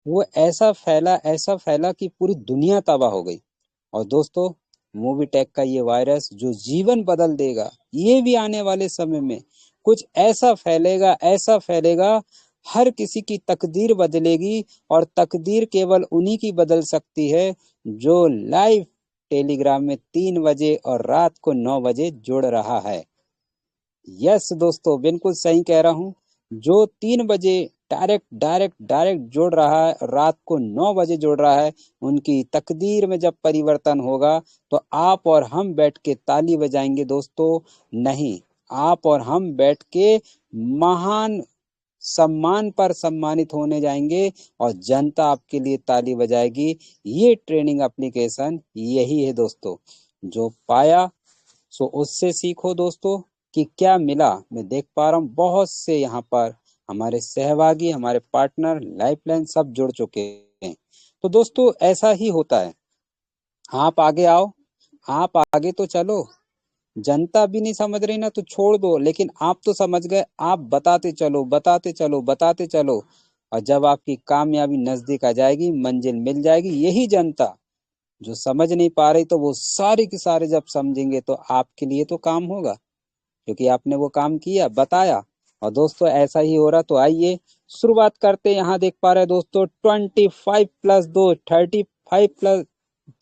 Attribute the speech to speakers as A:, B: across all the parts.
A: वो ऐसा फैला कि पूरी दुनिया तबाह हो गई। और दोस्तों, मूवी टेक का ये वायरस जो जीवन बदल देगा, ये भी आने वाले समय में कुछ ऐसा फैलेगा, हर किसी की तकदीर बदलेगी। और तकदीर केवल उन्हीं की बदल सकती है जो लाइव टेलीग्राम में 3 बजे और रात को 9 बजे जुड़ रहा है। यस दोस्तों, बिल्कुल सही कह रहा हूँ। जो 3 बजे डायरेक्ट जुड़ रहा है, रात को 9 बजे जुड़ रहा है, उनकी तकदीर में जब परिवर्तन होगा तो आप और हम बैठ के ताली बजाएंगे दोस्तों। नहीं, आप और हम बैठ के महान सम्मान पर सम्मानित होने जाएंगे और जनता आपके लिए ताली बजाएगी। ये ट्रेनिंग एप्लीकेशन यही है दोस्तों। जो पाया सो उससे सीखो दोस्तों कि क्या मिला। मैं देख पा रहा हूँ बहुत से यहाँ पर हमारे सहभागी, हमारे पार्टनर, लाइफलाइन सब जुड़ चुके हैं। तो दोस्तों, ऐसा ही होता है। आप आगे आओ, आप आगे तो चलो। जनता भी नहीं समझ रही ना तो छोड़ दो, लेकिन आप तो समझ गए। आप बताते चलो, बताते चलो, बताते चलो। और जब आपकी कामयाबी नजदीक आ जाएगी, मंजिल मिल जाएगी, यही जनता जो समझ नहीं पा रही, तो वो सारे के सारे जब समझेंगे तो आपके लिए तो काम होगा, क्योंकि आपने वो काम किया, बताया। और दोस्तों, ऐसा ही हो रहा। तो आइए शुरुआत करते हैं। यहाँ देख पा रहे हैं दोस्तों 25+2 35+,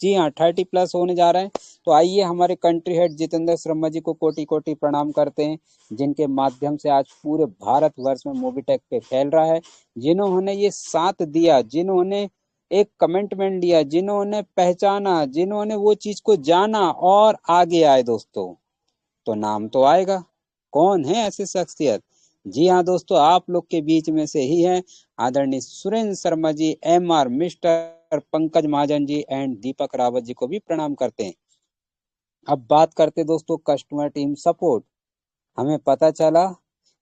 A: जी हाँ 30+ होने जा रहे हैं। तो आइए हमारे कंट्री हेड जितेंद्र शर्मा जी को कोटि कोटि प्रणाम करते हैं, जिनके माध्यम से आज पूरे भारत वर्ष में मोबीटेक पे फैल रहा है। जिन्होंने ये साथ दिया, जिन्होंने एक कमिटमेंट लिया, जिन्होंने पहचाना, जिन्होंने वो चीज को जाना और आगे आए दोस्तों, तो नाम तो आएगा। कौन है ऐसी शख्सियत? जी हाँ दोस्तों, आप लोग के बीच में से ही है आदरणीय Surendra Sharma ji, MR, mister Pankaj Mahajan ji and Deepak Rawat ji को भी प्रणाम करते हैं। अब बात करते दोस्तों कस्टमर टीम सपोर्ट। हमें पता चला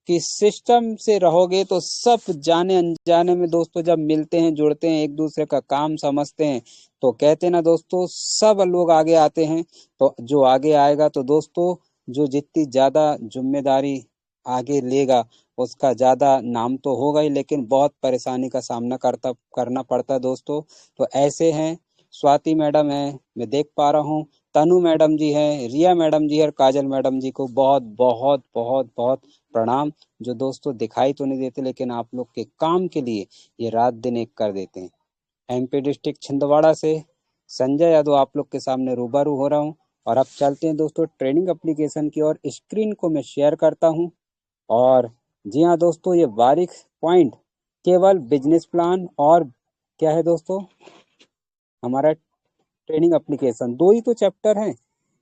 A: कि सिस्टम से रहोगे तो सब जाने अनजाने में दोस्तों जब मिलते हैं, जुड़ते हैं, एक दूसरे का काम समझते हैं, तो कहते हैं ना दोस्तों, सब लोग आगे आते हैं। तो जो आगे आएगा तो दोस्तों, जो जितनी ज्यादा जिम्मेदारी आगे लेगा, उसका ज्यादा नाम तो होगा ही, लेकिन बहुत परेशानी का सामना करना पड़ता है दोस्तों। तो ऐसे हैं, स्वाति मैडम है, मैं देख पा रहा हूँ, तनु मैडम जी हैं, रिया मैडम जी और काजल मैडम जी को बहुत बहुत बहुत बहुत प्रणाम। जो दोस्तों दिखाई तो नहीं देते, लेकिन आप लोग के काम के लिए ये रात दिन एक कर देते हैं। MP डिस्ट्रिक्ट छिंदवाड़ा से संजय यादव आप लोग के सामने रूबरू हो रहा हूँ। और अब चलते हैं दोस्तों ट्रेनिंग एप्लीकेशन की और स्क्रीन को मैं शेयर करता हूँ। और जी हाँ दोस्तों, ये बारीक पॉइंट केवल बिजनेस प्लान और क्या है दोस्तों, हमारा ट्रेनिंग एप्लीकेशन, दो ही तो चैप्टर हैं,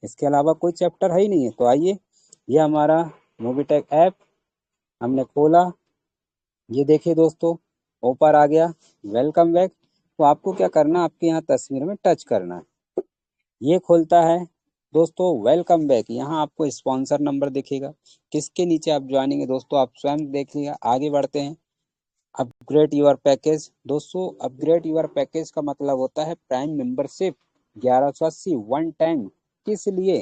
A: इसके अलावा कोई चैप्टर है ही नहीं है। तो आइए, ये हमारा मोबीटेक ऐप हमने खोला। ये देखिए दोस्तों, ऊपर आ गया वेलकम बैक। तो आपको क्या करना है, आपके यहाँ तस्वीर में टच करना है, ये खुलता है दोस्तों वेलकम बैक। यहाँ आपको स्पॉन्सर नंबर दिखेगा, किसके नीचे आप ज्वाइनिंग है दोस्तों आप स्वयं देखिएगा। आगे बढ़ते हैं। अपग्रेड यूर पैकेज दोस्तों, अपग्रेड यूर पैकेज का मतलब होता है प्राइम मेंबरशिप 1180 वन टाइम। किस लिए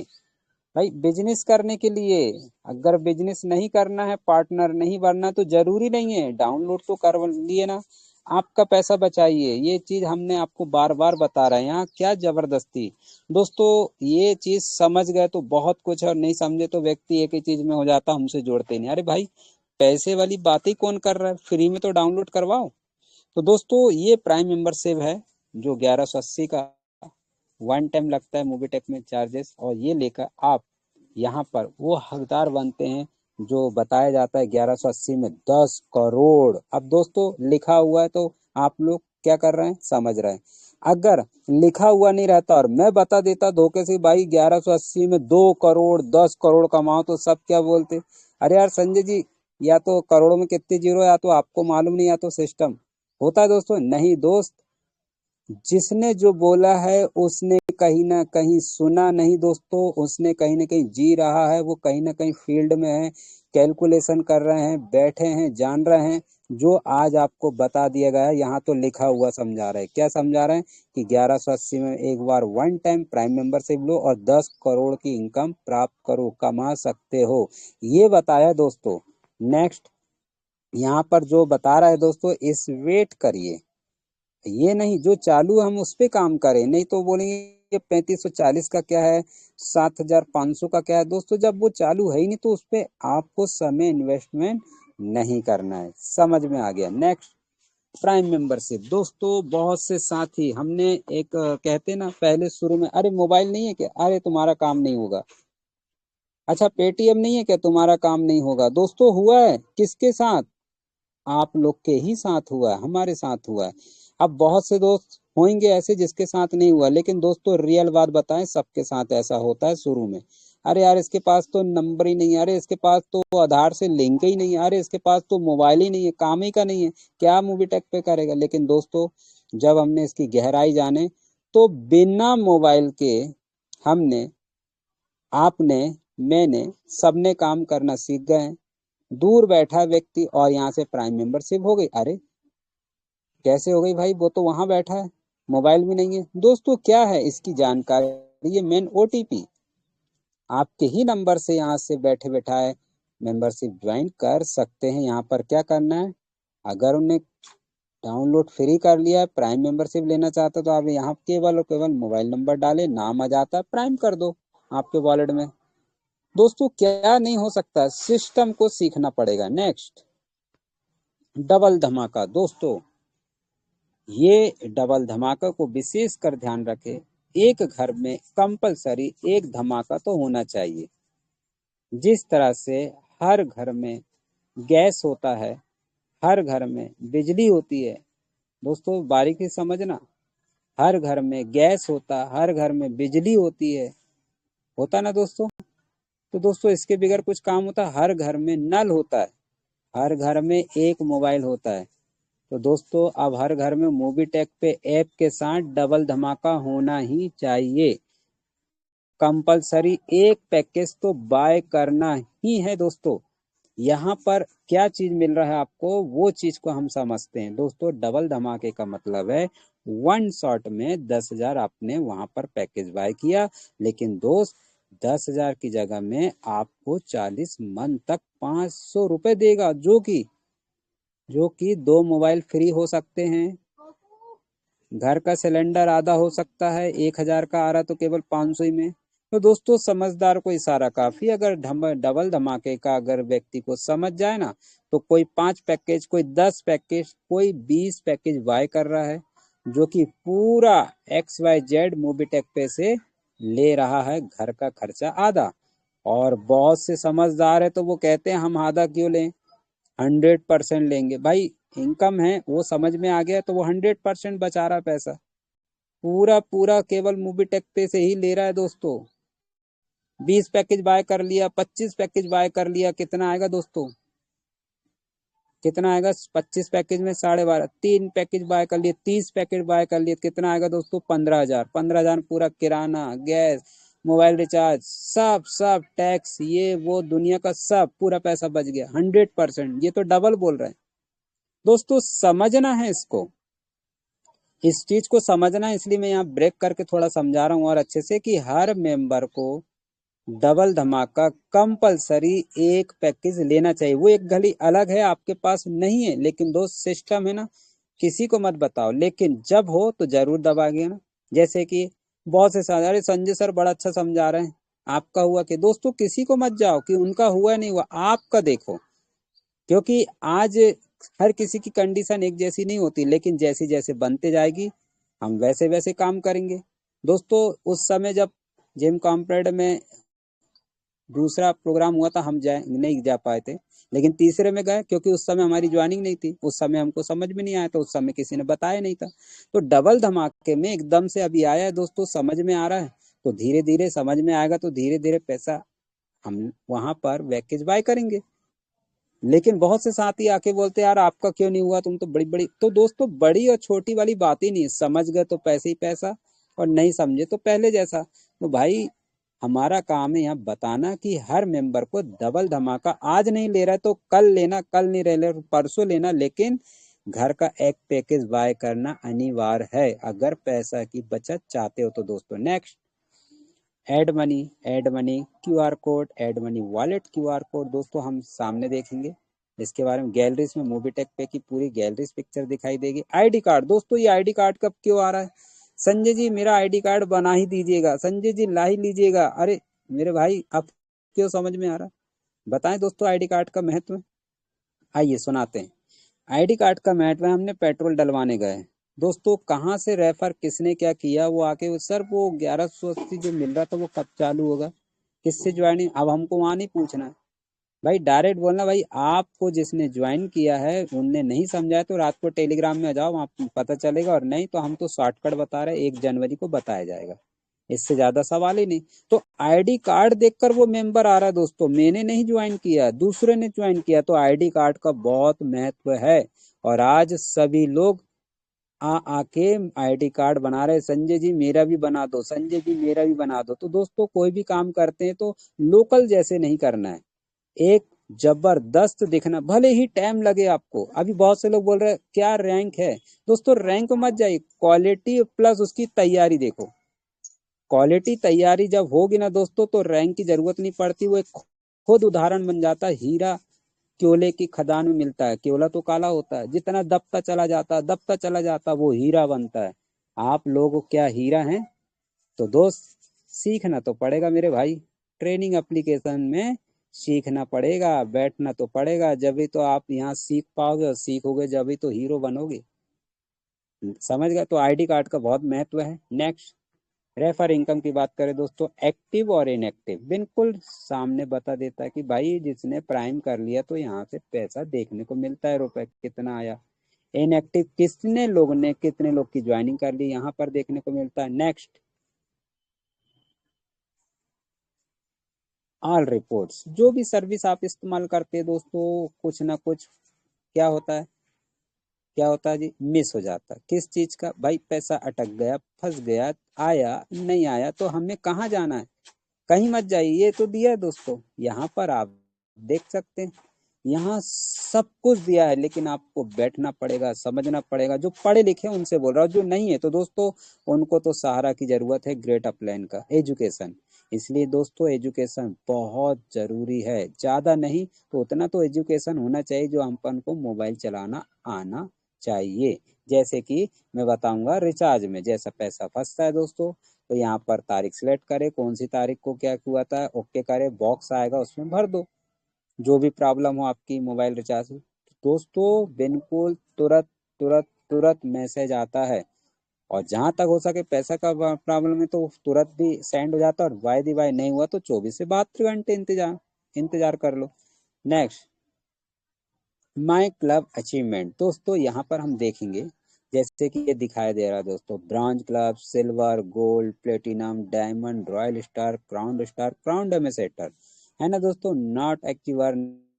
A: भाई? बिजनेस करने के लिए। अगर बिजनेस नहीं करना है, पार्टनर नहीं बनना, तो जरूरी नहीं है, डाउनलोड तो कर लिए ना, आपका पैसा बचाइए। ये चीज हमने आपको बार बार बता रहे हैं, यहाँ क्या जबरदस्ती। दोस्तों, ये चीज समझ गए तो बहुत कुछ है, और नहीं समझे तो व्यक्ति एक ही चीज में हो जाता, हमसे जोड़ते नहीं। अरे भाई, पैसे वाली बात ही कौन कर रहा है, फ्री में तो डाउनलोड करवाओ। तो दोस्तों, ये प्राइम मेंबरशिप है जो 1180 का वन टाइम लगता है मोबीटेक में चार्जेस, और ये लेकर आप यहाँ पर वो हकदार बनते हैं जो बताया जाता है 1180 में 10 करोड़। अब दोस्तों लिखा हुआ है तो आप लोग क्या कर रहे हैं, समझ रहे हैं। अगर लिखा हुआ नहीं रहता और मैं बता देता धोखे से भाई 1180 में 2 करोड़ 10 करोड़ कमाओ, तो सब क्या बोलते, अरे यार संजय जी, या तो करोड़ों में कितने जीरो है, या तो आपको मालूम नहीं, या तो सिस्टम होता है दोस्तों। नहीं दोस्त, जिसने जो बोला है उसने कहीं ना कहीं सुना नहीं दोस्तों, उसने कहीं ना कहीं जी रहा है, वो कहीं ना कहीं फील्ड में है, कैलकुलेशन कर रहे हैं, बैठे हैं, जान रहे हैं। जो आज आपको बता दिया गया है, यहाँ तो लिखा हुआ समझा रहे हैं। क्या समझा रहे हैं कि 1180 में एक बार वन टाइम प्राइम मेंबरशिप लो और 10 करोड़ की इनकम प्राप्त करो, कमा सकते हो, ये बताया दोस्तों। नेक्स्ट, यहाँ पर जो बता रहा है दोस्तों, इस वेट करिए, ये नहीं जो चालू है हम उस पे काम करें, नहीं तो बोलेंगे 3540 का क्या है, 7500 का क्या है। दोस्तों जब वो चालू है ही नहीं तो उस पे आपको समय इन्वेस्टमेंट नहीं करना है। समझ में आ गया। Next, prime membership. दोस्तों बहुत से साथी हमने एक कहते ना पहले शुरू में, अरे मोबाइल नहीं है क्या, अरे तुम्हारा काम नहीं होगा। अच्छा पेटीएम नहीं है क्या, तुम्हारा काम नहीं होगा। दोस्तों हुआ है किसके साथ, आप लोग के ही साथ हुआ है, हमारे साथ हुआ है। अब बहुत से दोस्त होंगे ऐसे जिसके साथ नहीं हुआ, लेकिन दोस्तों रियल बात बताएं, सबके साथ ऐसा होता है शुरू में। अरे यार इसके पास तो नंबर ही नहीं है, अरे इसके पास तो आधार से लिंक ही नहीं है, अरे इसके पास तो मोबाइल ही नहीं है, काम ही का नहीं है, क्या मूवी टेक पे करेगा। लेकिन दोस्तों जब हमने इसकी गहराई जाने तो बिना मोबाइल के हमने, आपने, मैंने, सबने काम करना सीख गए हैं। दूर बैठा व्यक्ति और यहाँ से प्राइम मेंबरशिप हो गई। अरे कैसे हो गई भाई, वो तो वहां बैठा है, मोबाइल भी नहीं है। दोस्तों क्या है इसकी जानकारी, ये मेन ओटीपी आपके ही नंबर से यहाँ से बैठे बैठाए मेंबरशिप ज्वाइन कर सकते हैं। यहाँ पर क्या करना है, अगर उन्हें डाउनलोड फ्री कर लिया है, प्राइम मेंबरशिप लेना चाहते हो तो आप यहाँ केवल और केवल मोबाइल नंबर डालें, नाम आ जाता है, प्राइम कर दो आपके वॉलेट में। दोस्तों क्या नहीं हो सकता, सिस्टम को सीखना पड़ेगा। नेक्स्ट, डबल धमाका। दोस्तों ये डबल धमाका को विशेष कर ध्यान रखें, एक घर में कंपलसरी एक धमाका तो होना चाहिए। जिस तरह से हर घर में गैस होता है, हर घर में बिजली होती है। दोस्तों बारीकी समझना, हर घर में गैस होता, हर घर में बिजली होती है, होता ना दोस्तों। तो दोस्तों इसके बगैर कुछ काम होता, हर घर में नल होता है, हर घर में एक मोबाइल होता है। तो दोस्तों अब हर घर में मूवी टेक पे ऐप के साथ डबल धमाका होना ही चाहिए। कंपलसरी एक पैकेज तो बाय करना ही है दोस्तों। यहाँ पर क्या चीज मिल रहा है आपको, वो चीज को हम समझते हैं। दोस्तों डबल धमाके का मतलब है वन शॉट में 10,000 आपने वहां पर पैकेज बाय किया, लेकिन दोस्त 10,000 की जगह में आपको 40 मंथ तक 500 रुपए देगा, जो कि 2 मोबाइल फ्री हो सकते हैं। घर का सिलेंडर आधा हो सकता है, 1,000 का आ रहा तो केवल 500 ही में। तो दोस्तों समझदार को इशारा काफी, अगर डबल धमाके का अगर व्यक्ति को समझ जाए ना, तो कोई 5 पैकेज, कोई 10 पैकेज, कोई 20 पैकेज बाय कर रहा है, जो कि पूरा XYZ मोबीटेक पे से ले रहा है, घर का खर्चा आधा। और बहुत से समझदार है तो वो कहते हैं हम आधा क्यों लें, 100% लेंगे। भाई इनकम है वो समझ में आ गया तो वो 100% बचा रहा पैसा, पूरा पूरा केवल मूवी टेक पे से ही ले रहा है दोस्तों। 20 पैकेज बाय कर लिया, 25 पैकेज बाय कर लिया, कितना आएगा दोस्तों, कितना आएगा, 25 पैकेज में 12.5, 3 पैकेज बाय कर लिए, 30 पैकेज बाय कर लिए, कितना आएगा दोस्तों, 15,000। 15,000 पूरा किराना, गैस, मोबाइल रिचार्ज, सब सब टैक्स, ये वो दुनिया का सब पूरा पैसा बच गया 100%। ये तो डबल बोल रहे हैं दोस्तों, समझना है इसको, इस चीज को समझना है। इसलिए मैं यहाँ ब्रेक करके थोड़ा समझा रहा हूँ और अच्छे से, कि हर मेंबर को डबल धमाका कंपलसरी एक पैकेज लेना चाहिए। वो एक घड़ी अलग है, आपके पास नहीं है, लेकिन दोस्त सिस्टम है ना, किसी को मत बताओ, लेकिन जब हो तो जरूर दबाइए ना। जैसे कि बहुत से साथ, अरे संजय सर बड़ा अच्छा समझा रहे हैं, आपका हुआ कि, दोस्तों किसी को मत जाओ कि उनका हुआ नहीं हुआ, आपका देखो। क्योंकि आज हर किसी की कंडीशन एक जैसी नहीं होती, लेकिन जैसी जैसे बनते जाएगी हम वैसे वैसे काम करेंगे। दोस्तों उस समय जब जिम कॉम्प्रेड में दूसरा प्रोग्राम हुआ था, हम नहीं जा पाए थे, लेकिन तीसरे में गए, क्योंकि उस समय हमारी ज्वाइनिंग नहीं थी, उस समय हमको समझ में नहीं आया, तो उस समय किसी ने बताया नहीं था। तो डबल धमाके में एकदम से अभी आया है दोस्तों, समझ में आ रहा है, तो धीरे धीरे समझ में आएगा, तो धीरे धीरे पैसा हम वहां पर पैकेज बाय करेंगे। लेकिन बहुत से साथी आके बोलते यार आपका क्यों नहीं हुआ, तुम तो बड़ी बड़ी, तो दोस्तों बड़ी और छोटी वाली बात ही नहीं है, समझ गए तो पैसे ही पैसा, और नहीं समझे तो पहले जैसा। तो भाई हमारा काम है यहाँ बताना कि हर मेंबर को डबल धमाका आज नहीं ले रहा है तो कल लेना, कल नहीं ले रहा परसों लेना, लेकिन घर का एक पैकेज बाय करना अनिवार्य है अगर पैसा की बचत चाहते हो तो दोस्तों। Next, add money QR code, add money wallet QR code. दोस्तों हम सामने देखेंगे, इसके बारे में गैलरीज में मूवी टेक पे की पूरी गैलरीज पिक्चर दिखाई देगी। आईडी कार्ड दोस्तों, ये आईडी कार्ड कब क्यों आ रहा है? संजय जी मेरा आईडी कार्ड बना ही दीजिएगा, संजय जी ला ही लीजिएगा। अरे मेरे भाई अब क्यों समझ में आ रहा? बताएं दोस्तों आईडी कार्ड का महत्व। आइए सुनाते हैं। आईडी कार्ड का महत्व है, हमने पेट्रोल डलवाने गए दोस्तों, कहाँ से रेफर किसने क्या किया, वो आके सर वो 1180 जो मिल रहा था वो कब चालू होगा, किससे ज्वाइनिंग, अब हमको वहां नहीं पूछना है भाई, डायरेक्ट बोलना भाई आपको जिसने ज्वाइन किया है उनने नहीं समझाया तो रात को टेलीग्राम में आ जाओ, वहाँ पता चलेगा, और नहीं तो हम तो शॉर्टकट बता रहे 1 जनवरी को बताया जाएगा, इससे ज्यादा सवाल ही नहीं। तो आईडी कार्ड देखकर वो मेंबर आ रहा है दोस्तों, मैंने नहीं ज्वाइन किया, दूसरे ने ज्वाइन किया, तो आईडी कार्ड का बहुत महत्व है। और आज सभी लोग आके आईडी कार्ड बना रहे, संजय जी मेरा भी बना दो, संजय जी मेरा भी बना दो। तो दोस्तों कोई भी काम करते हैं तो लोकल जैसे नहीं करना है, एक जबरदस्त दिखना, भले ही टाइम लगे आपको। अभी बहुत से लोग बोल रहे हैं क्या रैंक है, दोस्तों रैंक मत जाइए, क्वालिटी प्लस उसकी तैयारी देखो। क्वालिटी तैयारी जब होगी ना दोस्तों तो रैंक की जरूरत नहीं पड़ती, वो एक खुद उदाहरण बन जाता है। हीरा क्योले की खदान में मिलता है, क्योला तो काला होता है, जितना दबता चला जाता दबता चला जाता वो हीरा बनता है। आप लोग क्या हीरा हैं? तो दोस्त सीखना तो पड़ेगा मेरे भाई, ट्रेनिंग एप्लीकेशन में सीखना पड़ेगा, बैठना तो पड़ेगा, जब भी तो आप यहाँ सीख पाओगे, और सीखोगे जब भी तो हीरो बनोगे। समझ गए? तो आईडी कार्ड का बहुत महत्व है। नेक्स्ट, रेफर इनकम की बात करें दोस्तों, एक्टिव और इनएक्टिव बिल्कुल सामने बता देता है कि भाई जिसने प्राइम कर लिया तो यहाँ से पैसा देखने को मिलता है, रुपए कितना आया। इनएक्टिव कितने लोग ने, कितने लोग की ज्वाइनिंग कर ली, यहाँ पर देखने को मिलता है। नेक्स्ट, ऑल रिपोर्ट्स, जो भी सर्विस आप इस्तेमाल करते हैं दोस्तों, कुछ ना कुछ क्या होता है, क्या होता है जी, मिस हो जाता है। किस चीज का भाई? पैसा अटक गया, फंस गया, आया नहीं आया, तो हमें कहाँ जाना है? कहीं मत जाइए, ये तो दिया है दोस्तों, यहाँ पर आप देख सकते हैं, यहाँ सब कुछ दिया है, लेकिन आपको बैठना पड़ेगा, समझना पड़ेगा। जो पढ़े लिखे हैं उनसे बोल रहा हूँ, जो नहीं है तो दोस्तों उनको तो सहारा की जरूरत है, ग्रेट अपलाइन का एजुकेशन। इसलिए दोस्तों एजुकेशन बहुत जरूरी है, ज्यादा नहीं तो उतना तो एजुकेशन होना चाहिए जो अपन को मोबाइल चलाना आना चाहिए। जैसे कि मैं बताऊंगा, रिचार्ज में जैसा पैसा फंसता है दोस्तों, तो यहाँ पर तारीख सिलेक्ट करे, कौन सी तारीख को क्या हुआ था, ओके करे, बॉक्स आएगा उसमें भर दो, जो भी प्रॉब्लम हो आपकी मोबाइल रिचार्ज में। दोस्तों बिल्कुल तुरंत तुरंत तुरंत मैसेज आता है, और जहां तक हो सके पैसा का प्रॉब्लम है तो तुरंत भी सेंड हो जाता है, और वाई दी वाई नहीं हुआ तो 24 से 72 घंटे इंतजार इंतजार कर लो। नेक्स्ट, माई क्लब अचीवमेंट दोस्तों, यहाँ पर हम देखेंगे जैसे कि ये दिखाई दे रहा है दोस्तों, bronze club, silver, gold, platinum, diamond, royal star, crown डेमेसेटर, है ना दोस्तों, not active,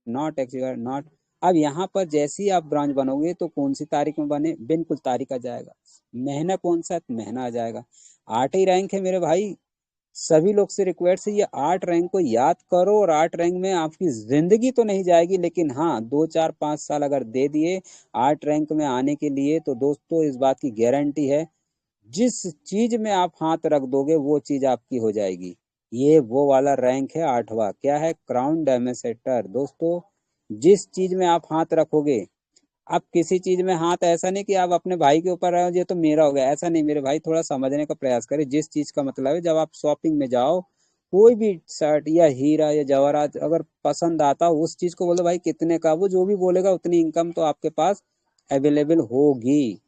A: not active, not. अब यहाँ पर जैसे ही आप ब्रॉन्ज बनोगे तो कौन सी तारीख में बने, बिल्कुल तारीख आ जाएगा, महीना कौन सा, महीना आ जाएगा। 8 ही रैंक है मेरे भाई, सभी लोग से रिक्वेस्ट है ये 8 रैंक को याद करो, और 8 रैंक में आपकी जिंदगी तो नहीं जाएगी, लेकिन हाँ 2 4 5 साल अगर दे दिए 8 रैंक में आने के लिए, तो दोस्तों इस बात की गारंटी है जिस चीज में आप हाथ रख दोगे वो चीज आपकी हो जाएगी। ये वो वाला रैंक है 8वां, क्या है, क्राउन डेमेसेटर दोस्तों। जिस चीज में आप हाथ रखोगे, आप किसी चीज में हाथ, ऐसा नहीं कि आप अपने भाई के ऊपर रहे हो ये तो मेरा हो गया, ऐसा नहीं मेरे भाई, थोड़ा समझने का प्रयास करें। जिस चीज का मतलब है, जब आप शॉपिंग में जाओ, कोई भी शर्ट या हीरा या जवाहरात अगर पसंद आता हो, उस चीज को बोलो भाई कितने का, वो जो भी बोलेगा उतनी इनकम तो आपके पास अवेलेबल होगी।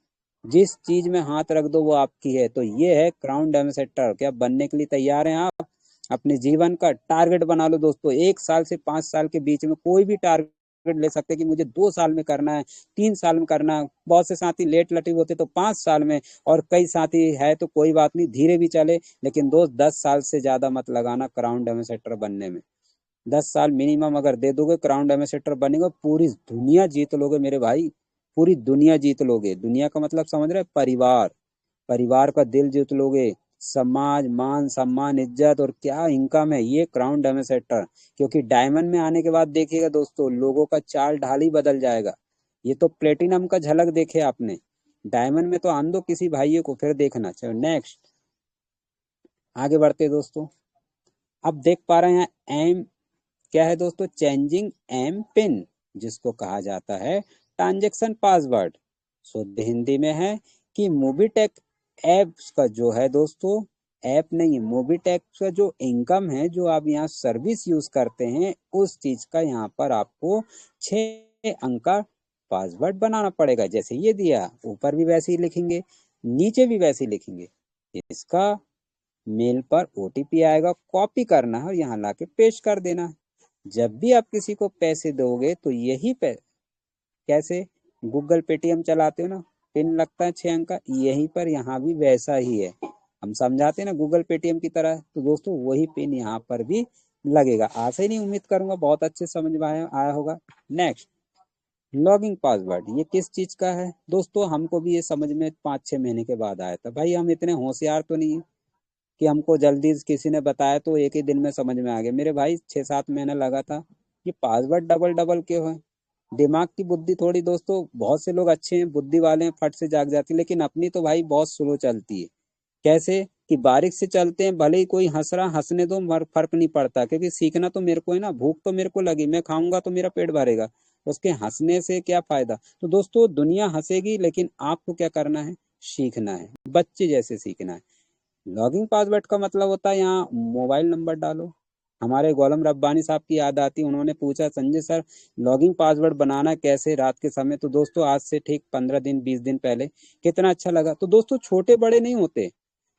A: जिस चीज में हाथ रख दो वो आपकी है। तो ये है क्राउन डेमोसेटर। क्या बनने के लिए तैयार हैं आप? अपने जीवन का टारगेट बना लो दोस्तों, 1 साल से 5 साल के बीच में कोई भी टारगेट ले सकते हैं कि मुझे 2 साल में करना है, 3 साल में करना है। बहुत से साथी लेट लटिव होते तो 5 साल में, और कई साथी है तो कोई बात नहीं धीरे भी चले, लेकिन दोस्त 10 साल से ज्यादा मत लगाना क्राउन डेमोसेटर बनने में। 10 साल मिनिमम अगर दे दोगे क्राउन डेमोसेटर बनेगा, पूरी दुनिया जीत लोगे मेरे भाई, पूरी दुनिया जीत लोगे। दुनिया का मतलब समझ रहे, परिवार, परिवार का दिल जीत लोगे, समाज, मान सम्मान, इज्जत, और क्या इनकम है ये क्राउन डेमोसेटर। क्योंकि डायमंड में आने के बाद देखिएगा दोस्तों, लोगों का चाल ढाल ही बदल जाएगा। ये तो प्लेटिनम का झलक देखे आपने, डायमंड में तो आन दो किसी भाई को, फिर देखना। चलो नेक्स्ट, आगे बढ़ते दोस्तों। अब देख पा रहे हैं एम क्या है दोस्तों, चेंजिंग एम पिन। जिसको कहा जाता है ट्रांजैक्शन पासवर्ड। शुद्ध हिंदी में है कि मोबीटेक ऐप्स का जो है दोस्तों, ऐप नहीं, मोबीटेक का जो इनकम है, जो आप यहाँ सर्विस यूज करते हैं, उस चीज का यहाँ पर आपको 6 अंक का पासवर्ड बनाना पड़ेगा। जैसे ये दिया, ऊपर भी वैसे ही लिखेंगे, नीचे भी वैसे ही लिखेंगे। इसका मेल पर ओटीपी आएगा, कॉपी करना है और यहाँ लाके पेस्ट कर देना है। जब भी आप किसी को पैसे दोगे तो यही कैसे गूगल पेटीएम चलाते हो ना, पिन लगता है 6 अंक का, यहीं पर यहाँ भी वैसा ही है। हम समझाते हैं ना गूगल पेटीएम की तरह, तो दोस्तों वही पिन यहाँ पर भी लगेगा। आशा नहीं, उम्मीद करूंगा बहुत अच्छे समझ में आया होगा। नेक्स्ट, लॉगिंग पासवर्ड, ये किस चीज का है दोस्तों? हमको भी ये समझ में 5-6 महीने के बाद आया था। भाई हम इतने होशियार तो नहीं है कि हमको जल्दी किसी ने बताया तो एक ही दिन में समझ में आ गया। मेरे भाई 6-7 महीना लगा था। ये पासवर्ड डबल डबल क्यों है? दिमाग की बुद्धि थोड़ी दोस्तों, बहुत से लोग अच्छे हैं, बुद्धि वाले हैं, फट से जाग जाती है, लेकिन अपनी तो भाई बहुत स्लो चलती है। कैसे कि बारीक से चलते हैं, भले ही कोई हंस रहा हंसने दो, फर्क नहीं पड़ता, क्योंकि सीखना तो मेरे को है ना, भूख तो मेरे को लगी, मैं खाऊंगा तो मेरा पेट भरेगा, उसके हंसने से क्या फायदा? तो दोस्तों दुनिया हंसेगी, लेकिन आपको क्या करना है? सीखना है, बच्चे जैसे सीखना है। लॉगिंग पासवर्ड का मतलब होता है यहाँ मोबाइल नंबर डालो। हमारे गोलम रब्बानी साहब की याद आती, उन्होंने पूछा संजय सर लॉगिंग पासवर्ड बनाना कैसे रात के समय? तो दोस्तों आज से ठीक 15 दिन 20 दिन पहले कितना अच्छा लगा। तो दोस्तों छोटे बड़े नहीं होते,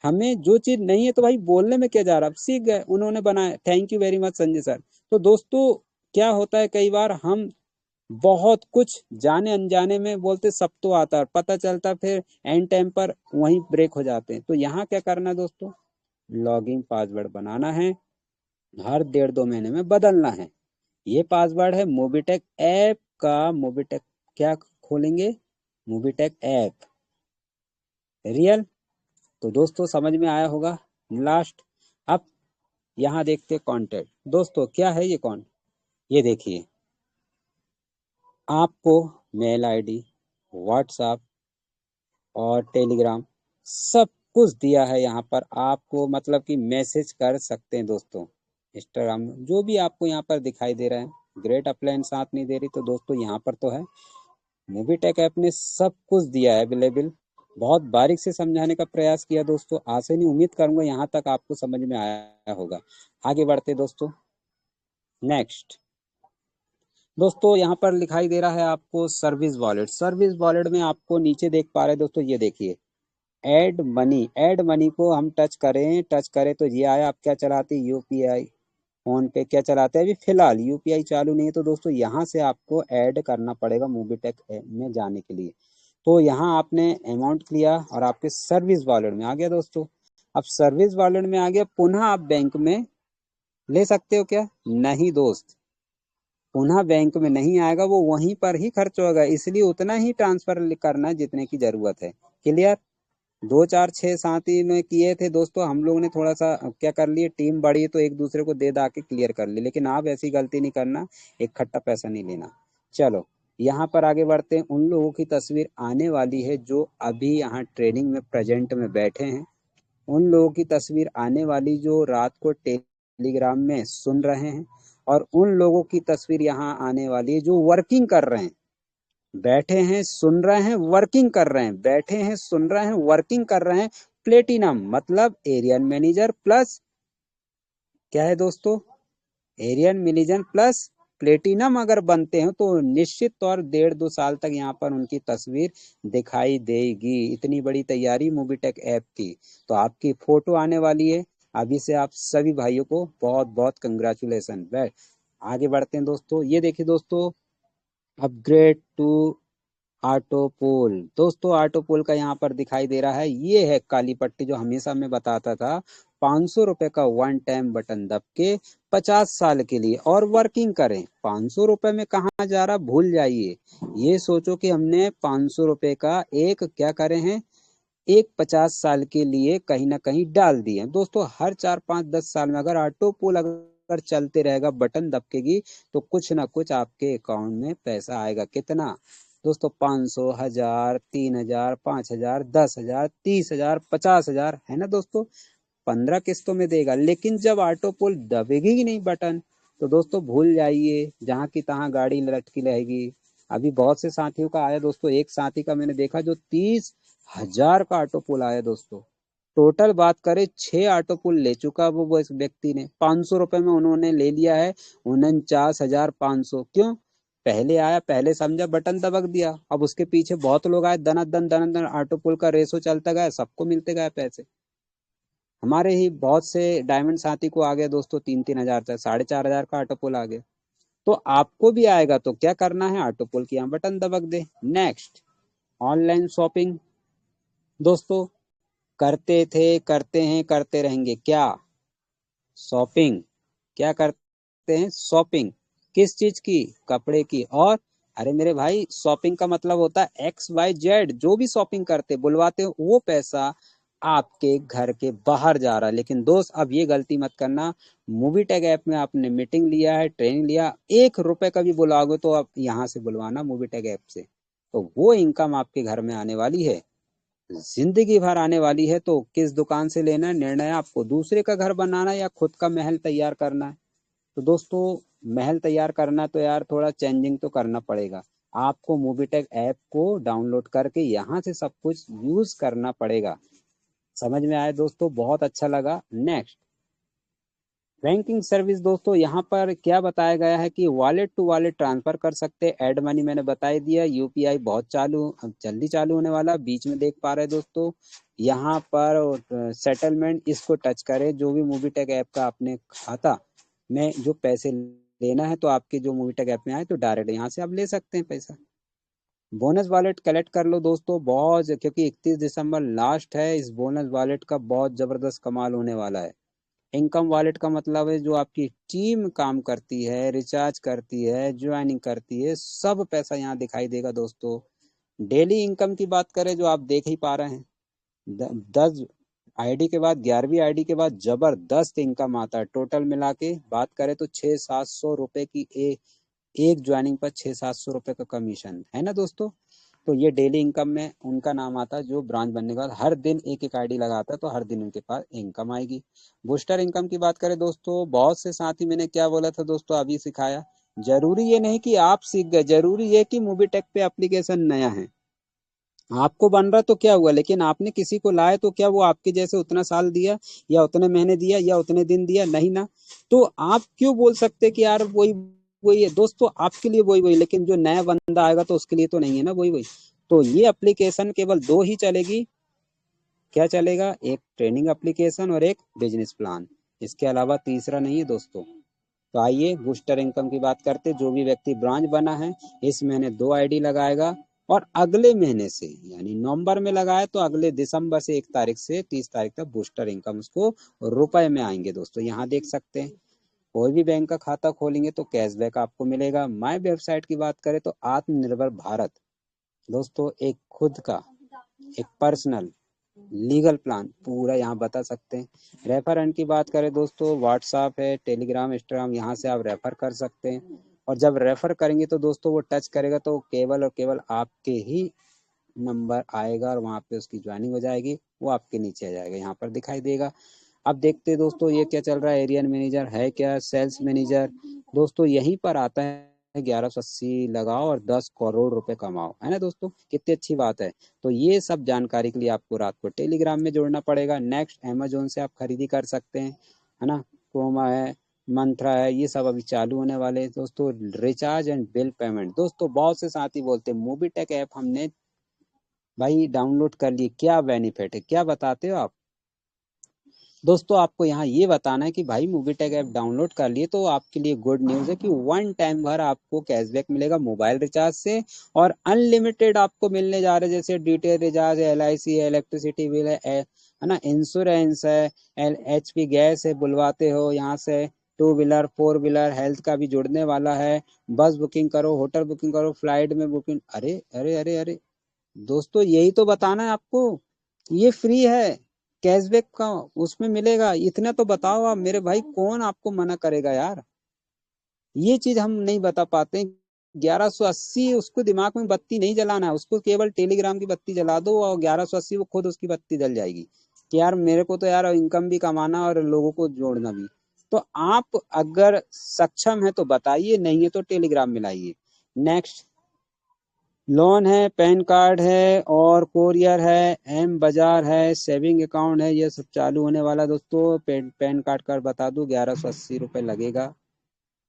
A: हमें जो चीज नहीं है तो भाई बोलने में क्या जा रहा, अब सीख गए, उन्होंने बनाया, thank you very much Sanjay sir. तो दोस्तों क्या होता है, कई बार हम बहुत कुछ जाने अनजाने में बोलते सब तो आता है, पता चलता फिर एंड टाइम पर वहीं ब्रेक हो जाते हैं। तो यहाँ क्या करना है दोस्तों? लॉगिंग पासवर्ड बनाना है, हर 1.5-2 महीने में बदलना है। ये पासवर्ड है मोबीटेक ऐप का। मोबीटेक क्या खोलेंगे? Mobitech app real. तो दोस्तों समझ में आया होगा। लास्ट, अब यहाँ देखते कॉन्टेक्ट। दोस्तों क्या है ये ये देखिए, आपको मेल आईडी, व्हाट्सएप और टेलीग्राम सब कुछ दिया है यहाँ पर आपको, मतलब कि मैसेज कर सकते हैं दोस्तों। इंस्टाग्राम जो भी आपको यहाँ पर दिखाई दे रहा है, ग्रेट अपलाइन साथ नहीं दे रही, तो दोस्तों यहाँ पर तो है। मोबीटेक ऐप ने सब कुछ दिया है अवेलेबल। बहुत बारीक से समझाने का प्रयास किया दोस्तों, आशा नहीं उम्मीद करूंगा यहाँ तक आपको समझ में आया होगा। आगे बढ़ते दोस्तों। नेक्स्ट दोस्तों, यहाँ पर दिखाई दे रहा है आपको सर्विस वॉलेट। सर्विस वॉलेट में आपको नीचे देख पा रहे हैं दोस्तों, ये देखिए ऐड मनी। ऐड मनी को हम टच करें तो ये आया। आप क्या चलाते हैं? यूपीआई, फोन पे क्या चलाते हैं? अभी फिलहाल यूपीआई चालू नहीं है, तो दोस्तों यहाँ से आपको ऐड करना पड़ेगा मोबीटेक में जाने के लिए। तो यहाँ आपने अमाउंट लिया और आपके सर्विस वॉलेट में आ गया दोस्तों। अब सर्विस वॉलेट में आ गया, पुनः आप बैंक में ले सकते हो क्या? नहीं दोस्त, पुनः बैंक में नहीं आएगा, वो वहीं पर ही खर्च होगा, इसलिए उतना ही ट्रांसफर करना है जितने की जरूरत है। क्लियर? 2 4 6 7 ही में किए थे दोस्तों, हम लोग ने थोड़ा सा क्या कर लिए, टीम बड़ी है तो एक दूसरे को दे दा के क्लियर कर ली, लेकिन आप ऐसी गलती नहीं करना, एक खट्टा पैसा नहीं लेना। चलो यहाँ पर आगे बढ़ते हैं। उन लोगों की तस्वीर आने वाली है जो अभी यहाँ ट्रेनिंग में प्रेजेंट में बैठे हैं, उन लोगों की तस्वीर आने वाली जो रात को टेलीग्राम में सुन रहे हैं, और उन लोगों की तस्वीर यहाँ आने वाली है जो वर्किंग कर रहे हैं। बैठे हैं सुन रहे हैं, वर्किंग कर रहे हैं, बैठे हैं सुन रहे हैं, वर्किंग कर रहे हैं। प्लेटिनम मतलब एरियन मैनेजर प्लस क्या है दोस्तों? एरियन मैनेजर प्लस प्लेटिनम अगर बनते हैं तो निश्चित तौर 1.5-2 साल तक यहाँ पर उनकी तस्वीर दिखाई देगी। इतनी बड़ी तैयारी मोबीटेक ऐप की, तो आपकी फोटो आने वाली है। अभी से आप सभी भाइयों को बहुत बहुत कंग्रेचुलेसन। आगे बढ़ते हैं दोस्तों। ये देखिए दोस्तों, अपग्रेड टू ऑटोपोल। दोस्तों ऑटोपोल का यहाँ पर दिखाई दे रहा है, ये है काली पट्टी जो हमेशा मैं बताता था। 500 रुपए का वन टाइम बटन दब के 50 साल के लिए और वर्किंग करें। 500 रुपए में कहाँ जा रहा, भूल जाइए। ये सोचो कि हमने 500 रुपए का एक क्या करे हैं, एक 50 साल के लिए कहीं ना कहीं डाल दिए दोस्तों। हर 4 5 10 साल में अगर ऑटोपोल अगर चलते रहेगा, बटन दबकेगी, तो कुछ ना कुछ आपके अकाउंट में पैसा आएगा। कितना दोस्तों? 500, 1000, 3000, 5000, 10,000, 30,000, 50,000, है ना दोस्तों? 15 किस्तों में देगा। लेकिन जब ऑटोपोल दबेगी ही नहीं बटन, तो दोस्तों भूल जाइए, जहाँ की तहाँ गाड़ी लटकी रहेगी। अभी बहुत से साथियों का आया दोस्तों, एक साथी का मैंने देखा जो 30,000 का ऑटो पुल आया दोस्तों। टोटल बात करें 6 ऑटो पुल ले चुका वो इस व्यक्ति ने, 500 रुपए में उन्होंने ले लिया है 49,500। क्यों? पहले आया, पहले समझा, बटन दबक दिया। अब उसके पीछे बहुत लोग आए, दनादन दनादन ऑटो पुल का रेसो चलता गया, सबको मिलते गए पैसे। हमारे ही बहुत से डायमंड साथी को आ गया दोस्तों 3-3 हजार तक, 4,500 का ऑटो पुल आ गया। तो आपको भी आएगा तो क्या करना है, ऑटो पुल की यहाँ बटन दबक दे। नेक्स्ट, ऑनलाइन शॉपिंग दोस्तों, करते थे, करते हैं, करते रहेंगे। क्या? शॉपिंग। क्या करते हैं? शॉपिंग। किस चीज की? कपड़े की। और अरे मेरे भाई, शॉपिंग का मतलब होता है XYZ, जो भी शॉपिंग करते बुलवाते हो वो पैसा आपके घर के बाहर जा रहा है। लेकिन दोस्त अब ये गलती मत करना, मूवी टैग ऐप में आपने मीटिंग लिया है, ट्रेनिंग लिया, 1 रुपए का भी बुलाओगे तो आप यहाँ से बुलवाना मूवी टैग ऐप से, तो वो इनकम आपके घर में आने वाली है, जिंदगी भर आने वाली है। तो किस दुकान से लेना है निर्णय आपको, दूसरे का घर बनाना या खुद का महल तैयार करना है। तो दोस्तों, महल तैयार करना तो यार थोड़ा चेंजिंग तो करना पड़ेगा। आपको मूवीटेक ऐप को डाउनलोड करके यहाँ से सब कुछ यूज करना पड़ेगा। समझ में आया दोस्तों? बहुत अच्छा लगा। नेक्स्ट, बैंकिंग सर्विस दोस्तों, यहाँ पर क्या बताया गया है कि वॉलेट टू वॉलेट ट्रांसफर कर सकते हैं। एड मनी मैंने बता ही दिया। यूपीआई बहुत जल्दी चालू होने वाला, बीच में देख पा रहे दोस्तों। यहाँ पर सेटलमेंट, इसको टच करें, जो भी मूवीटेक ऐप का अपने खाता में जो पैसे लेना है तो आपके जो मूवीटेक ऐप में आए तो डायरेक्ट यहाँ से आप ले सकते हैं पैसा। बोनस वॉलेट कलेक्ट कर लो दोस्तों, बहुत, क्योंकि 31 दिसंबर लास्ट है। इस बोनस वॉलेट का बहुत जबरदस्त कमाल होने वाला है। इनकम वॉलेट का मतलब है जो आपकी टीम काम करती है, रिचार्ज करती है, ज्वाइनिंग करती है, सब पैसा यहाँ दिखाई देगा दोस्तों। डेली इनकम की बात करें, जो आप देख ही पा रहे हैं, 10 आईडी के बाद, 11वीं आईडी के बाद जबरदस्त इनकम आता है। टोटल मिला के बात करें तो 600-700 रुपए की एक ज्वाइनिंग पर 600-700 रुपए का कमीशन है ना दोस्तों। तो ये डेली इनकम में उनका नाम आता है, जो ब्रांच बनने के बाद हर दिन एक एक आईडी लगाता है, तो हर दिन उनके पास इनकम आएगी। बूस्टर इनकम की बात करें दोस्तों, बहुत से साथी, मैंने क्या बोला था दोस्तों, अभी सिखाया। जरूरी ये नहीं कि आप सीख गए, जरूरी ये कि मूवीटेक पे एप्लीकेशन नया है। आपको बन रहा तो क्या हुआ, लेकिन आपने किसी को लाया तो क्या वो आपके जैसे उतना साल दिया या उतने महीने दिया या उतने दिन दिया? नहीं ना। तो आप क्यों बोल सकते कि यार वही वही है दोस्तों, आपके लिए वही वही, लेकिन जो नया बंदा आएगा तो उसके लिए तो नहीं है ना वही वही। तो ये एप्लीकेशन केवल दो ही चलेगी। क्या चलेगा? एक ट्रेनिंग एप्लीकेशन और एक बिजनेस प्लान, इसके अलावा तीसरा नहीं है दोस्तों। तो आइए बूस्टर इनकम की बात करते। जो भी व्यक्ति ब्रांच बना है इस महीने 2 आईडी लगाएगा, और अगले महीने से यानी नवंबर में लगाए तो अगले दिसंबर से 1 तारीख से 30 तारीख तक बूस्टर इनकम उसको रुपए में आएंगे दोस्तों। यहाँ देख सकते हैं, कोई भी बैंक का खाता खोलेंगे तो कैशबैक आपको मिलेगा। माई वेबसाइट की बात करें तो आत्मनिर्भर भारत दोस्तों, एक खुद का एक पर्सनल लीगल प्लान पूरा यहाँ बता सकते हैं। रेफर एंड की बात करें दोस्तों, व्हाट्सएप है, टेलीग्राम, इंस्टाग्राम, यहाँ से आप रेफर कर सकते हैं। और जब रेफर करेंगे तो दोस्तों वो टच करेगा तो केवल और केवल आपके ही नंबर आएगा, और वहाँ पे उसकी ज्वाइनिंग हो जाएगी, वो आपके नीचे आ जाएगा, यहाँ पर दिखाई देगा। अब देखते हैं दोस्तों ये क्या चल रहा है। एरियन मैनेजर है क्या? सेल्स मैनेजर दोस्तों, यहीं पर आता है 1180 लगाओ और 10 करोड़ रुपए कमाओ, है ना दोस्तों, कितनी अच्छी बात है। तो ये सब जानकारी के लिए आपको रात को टेलीग्राम में जुड़ना पड़ेगा। नेक्स्ट, अमेजोन से आप खरीदी कर सकते हैं, है ना। क्रोमा है, मंत्रा है, ये सब अभी चालू होने वाले हैं दोस्तों। रिचार्ज एंड बिल पेमेंट दोस्तों, बहुत से साथी बोलते हैं मूवीटेक ऐप हमने भाई डाउनलोड कर लिए, क्या बेनिफिट है, क्या बताते हो आप? दोस्तों आपको यहाँ ये बताना है कि भाई मूवीटेक ऐप डाउनलोड कर लिए तो आपके लिए गुड न्यूज़ है कि 1 टाइम भर आपको कैशबैक मिलेगा मोबाइल रिचार्ज से, और अनलिमिटेड आपको मिलने जा रहे हैं, जैसे डीटीएच रिचार्ज है, LIC है, इलेक्ट्रिसिटी बिल है ना, इंश्योरेंस है, HP गैस है, बुलवाते हो यहाँ से, 2 व्हीलर 4 व्हीलर हेल्थ का भी जुड़ने वाला है। बस बुकिंग करो, होटल बुकिंग करो, फ्लाइट में बुकिंग, अरे अरे अरे अरे दोस्तों, यही तो बताना है आपको। ये फ्री है, कैशबैक का उसमें मिलेगा, इतना तो बताओ आप मेरे भाई, कौन आपको मना करेगा यार। ये चीज हम नहीं बता पाते। 1180, उसको दिमाग में बत्ती नहीं जलाना है, उसको केवल टेलीग्राम की बत्ती जला दो और 1180 वो खुद उसकी बत्ती जल जाएगी कि यार मेरे को तो यार इनकम भी कमाना और लोगों को जोड़ना भी। तो आप अगर सक्षम है तो बताइए, नहीं है तो टेलीग्राम मिलाइए। नेक्स्ट, लोन है, पैन कार्ड है और कोरियर है, एम बाजार है, सेविंग अकाउंट है, ये सब चालू होने वाला दोस्तों। पैन कार्ड का बता दूं, 1180 रुपये लगेगा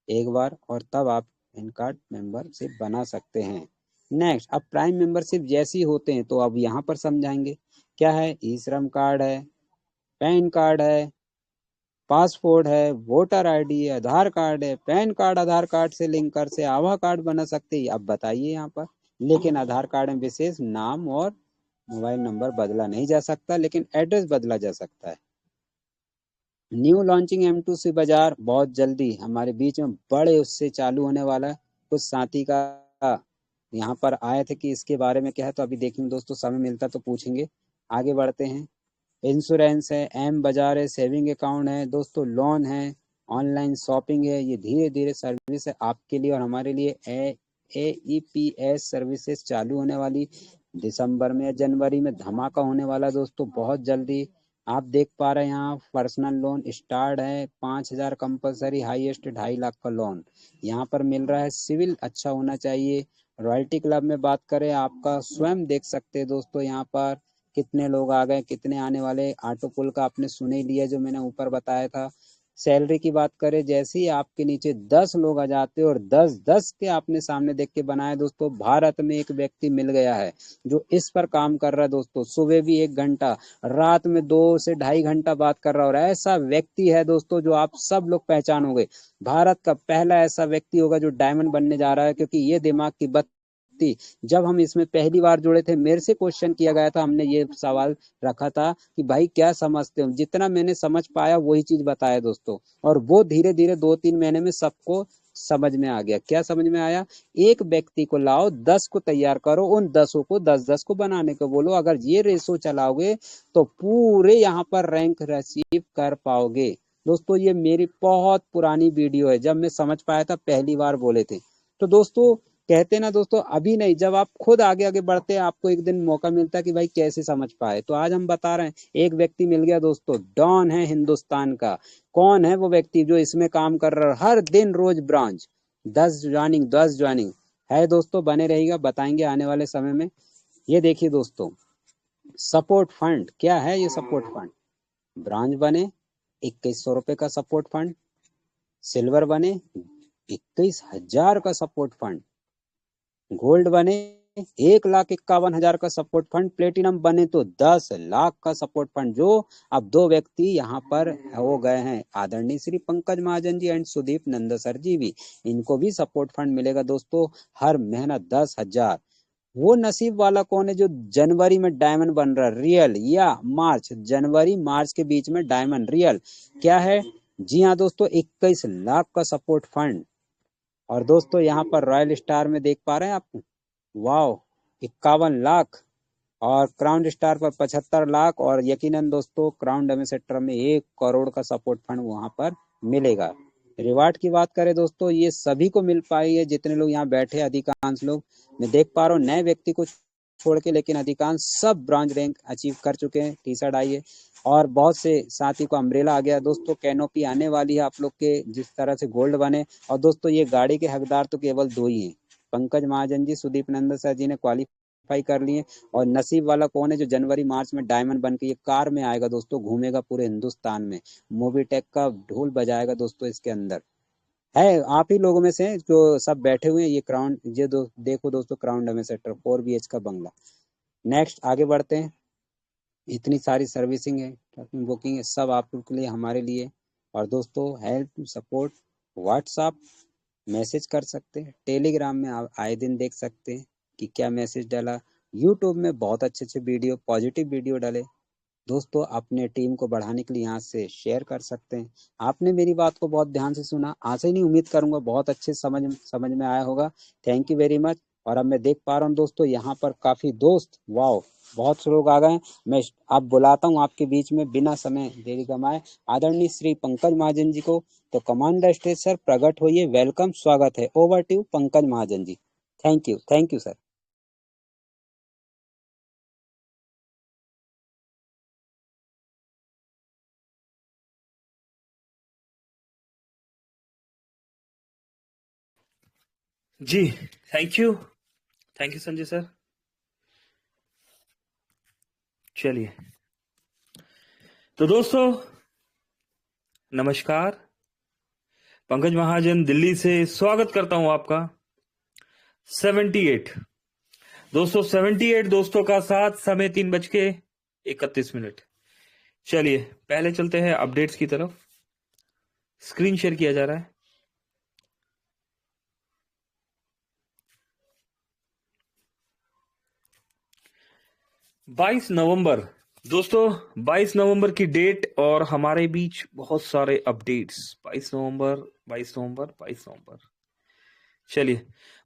A: एक बार, और तब आप पैन कार्ड मेंबरशिप बना सकते हैं। नेक्स्ट, अब प्राइम मेंबरशिप जैसी होते हैं तो अब यहाँ पर समझाएंगे क्या है। ई श्रम कार्ड है, पैन कार्ड है, पासपोर्ट है, वोटर आईडी है, आधार कार्ड है। पैन कार्ड आधार कार्ड से लिंक कर से आभा कार्ड बना सकते हैं। अब बताइए यहाँ पर, लेकिन आधार कार्ड में विशेष नाम और मोबाइल नंबर बदला नहीं जा सकता, लेकिन एड्रेस बदला जा सकता है। न्यू लॉन्चिंग M2C बाजार बहुत जल्दी हमारे बीच में बड़े उससे चालू होने वाला है। कुछ साथी का यहाँ पर आए थे कि इसके बारे में क्या है, तो अभी देखेंगे दोस्तों, समय मिलता तो पूछेंगे। आगे बढ़ते हैं। इंश्योरेंस है, एम बाजार है, सेविंग अकाउंट है दोस्तों, लोन है, ऑनलाइन शॉपिंग है। ये धीरे धीरे सर्विस है आपके लिए और हमारे लिए। AEPS सर्विसेज चालू होने वाली दिसंबर में या जनवरी में, धमाका होने वाला दोस्तों बहुत जल्दी। आप देख पा रहे हैं यहाँ पर्सनल लोन स्टार्ट है 5,000 कंपलसरी, हाईएस्ट 2.5 लाख का लोन यहाँ पर मिल रहा है। सिविल अच्छा होना चाहिए। रॉयल्टी क्लब में बात करें, आपका स्वयं देख सकते हैं दोस्तों यहाँ पर कितने लोग आ गए, कितने आने वाले। ऑटो पुल का आपने सुन ही लिया जो मैंने ऊपर बताया था। सैलरी की बात करें, जैसे ही आपके नीचे 10 लोग आ जाते और 10-10 के आपने सामने देख के बनाए दोस्तों, भारत में एक व्यक्ति मिल गया है जो इस पर काम कर रहा है दोस्तों। सुबह भी 1 घंटा, रात में 2 से 2.5 घंटा बात कर रहा है, और ऐसा व्यक्ति है दोस्तों जो आप सब लोग पहचानोगे। भारत का पहला ऐसा व्यक्ति होगा जो डायमंड बनने जा रहा है, क्योंकि ये दिमाग की बत्ती, जब हम इसमें पहली बार जुड़े थे मेरे से क्वेश्चन किया गया था, हमने ये सवाल रखा था कि भाई क्या समझते हो। जितना मैंने समझ पाया वही चीज बताया दोस्तों, और वो धीरे धीरे 2-3 महीने में सबको समझ में आ गया। क्या समझ में आया? एक व्यक्ति को लाओ, 10 को तैयार करो, उन 10 को 10-10 को बनाने को बोलो। अगर ये रेशो चलाओगे तो पूरे यहाँ पर रैंक रिसीव कर पाओगे दोस्तों। ये मेरी बहुत पुरानी वीडियो है, जब मैं समझ पाया था पहली बार बोले थे। तो दोस्तों कहते ना दोस्तों, अभी नहीं, जब आप खुद आगे आगे बढ़ते हैं आपको एक दिन मौका मिलता है कि भाई कैसे समझ पाए। तो आज हम बता रहे हैं, एक व्यक्ति मिल गया दोस्तों, डॉन है हिंदुस्तान का। कौन है वो व्यक्ति जो इसमें काम कर रहा है हर दिन रोज ब्रांच, 10 ज्वाइनिंग है दोस्तों। बने रहेगा, बताएंगे आने वाले समय में। ये देखिए दोस्तों, सपोर्ट फंड क्या है। ये सपोर्ट फंड, ब्रांच बने 2100 रुपए का सपोर्ट फंड, सिल्वर बने 21,000 का सपोर्ट फंड, गोल्ड बने 1,51,000 का सपोर्ट फंड, प्लेटिनम बने तो 10 लाख का सपोर्ट फंड। जो अब दो व्यक्ति यहाँ पर हो गए हैं, आदरणीय श्री पंकज महाजन जी एंड सुदीप नंदसर जी भी, इनको भी सपोर्ट फंड मिलेगा दोस्तों हर महीना 10,000। वो नसीब वाला कौन है जो जनवरी में डायमंड बन रहा है, रियल, या मार्च, जनवरी मार्च के बीच में डायमंड रियल क्या है। जी हाँ दोस्तों, 21 लाख का सपोर्ट फंड। और दोस्तों यहाँ पर रॉयल स्टार में देख पा रहे हैं आप, वाओ, 51 लाख। और क्राउन स्टार पर 75 लाख, और यकीनन दोस्तों क्राउन एम्बेसडर में 1 करोड़ का सपोर्ट फंड वहां पर मिलेगा। रिवार्ड की बात करें दोस्तों, ये सभी को मिल पाई है जितने लोग यहाँ बैठे, अधिकांश लोग मैं देख पा रहा हूँ, नए व्यक्ति को छोड़ के, लेकिन अधिकांश सब ब्रॉन्ज रैंक अचीव कर चुके हैं। टी शर्ट आई है, और बहुत से साथी को अम्ब्रेला आ गया दोस्तों। कैनोपी आने वाली है आप लोग के, जिस तरह से गोल्ड बने। और दोस्तों ये गाड़ी के हकदार तो केवल 2 ही हैं, पंकज महाजन जी, सुदीप नंदन सर जी ने क्वालिफाई कर लिए। और नसीब वाला कौन है जो जनवरी मार्च में डायमंड बन के ये कार में आएगा दोस्तों, घूमेगा पूरे हिंदुस्तान में, मोबीटेक का ढोल बजाएगा दोस्तों। इसके अंदर है आप ही लोगों में से जो सब बैठे हुए हैं। ये क्राउन, ये देखो दोस्तों, क्राउन एम्बेसडर 4 BH का बंगला। नेक्स्ट आगे बढ़ते हैं। इतनी सारी सर्विसिंग है, ट्रकिंग, बुकिंग है, सब आप लोग के लिए, हमारे लिए। और दोस्तों हेल्प सपोर्ट, व्हाट्सअप मैसेज कर सकते हैं, टेलीग्राम में आप आए दिन देख सकते हैं कि क्या मैसेज डाला। यूट्यूब में बहुत अच्छे अच्छे वीडियो, पॉजिटिव वीडियो डाले दोस्तों। अपने टीम को बढ़ाने के लिए यहाँ से शेयर कर सकते हैं। आपने मेरी बात को बहुत ध्यान से सुना, आशा ही नहीं, उम्मीद करूंगा बहुत अच्छे समझ में आया होगा। Thank you very much. और अब मैं देख पा रहा हूँ दोस्तों यहाँ पर काफी दोस्त, वाओ, बहुत से लोग आ गए हैं। मैं अब बुलाता हूँ आपके बीच में बिना समय देरी गंवाए आदरणीय श्री पंकज महाजन जी को। तो कमांडर स्टेज सर प्रकट होइए, वेलकम, स्वागत है। Over to Pankaj Mahajan ji. Thank you sir.
B: जी, थैंक यू संजय सर। चलिए, तो दोस्तों नमस्कार। पंकज महाजन दिल्ली से स्वागत करता हूं आपका। 78 दोस्तों, 78 दोस्तों का साथ, समय 3:31। चलिए, पहले चलते हैं अपडेट्स की तरफ। स्क्रीन शेयर किया जा रहा है। बाईस नवंबर दोस्तों, 22 नवंबर की डेट और हमारे बीच बहुत सारे अपडेट्स। 22 नवंबर। चलिए,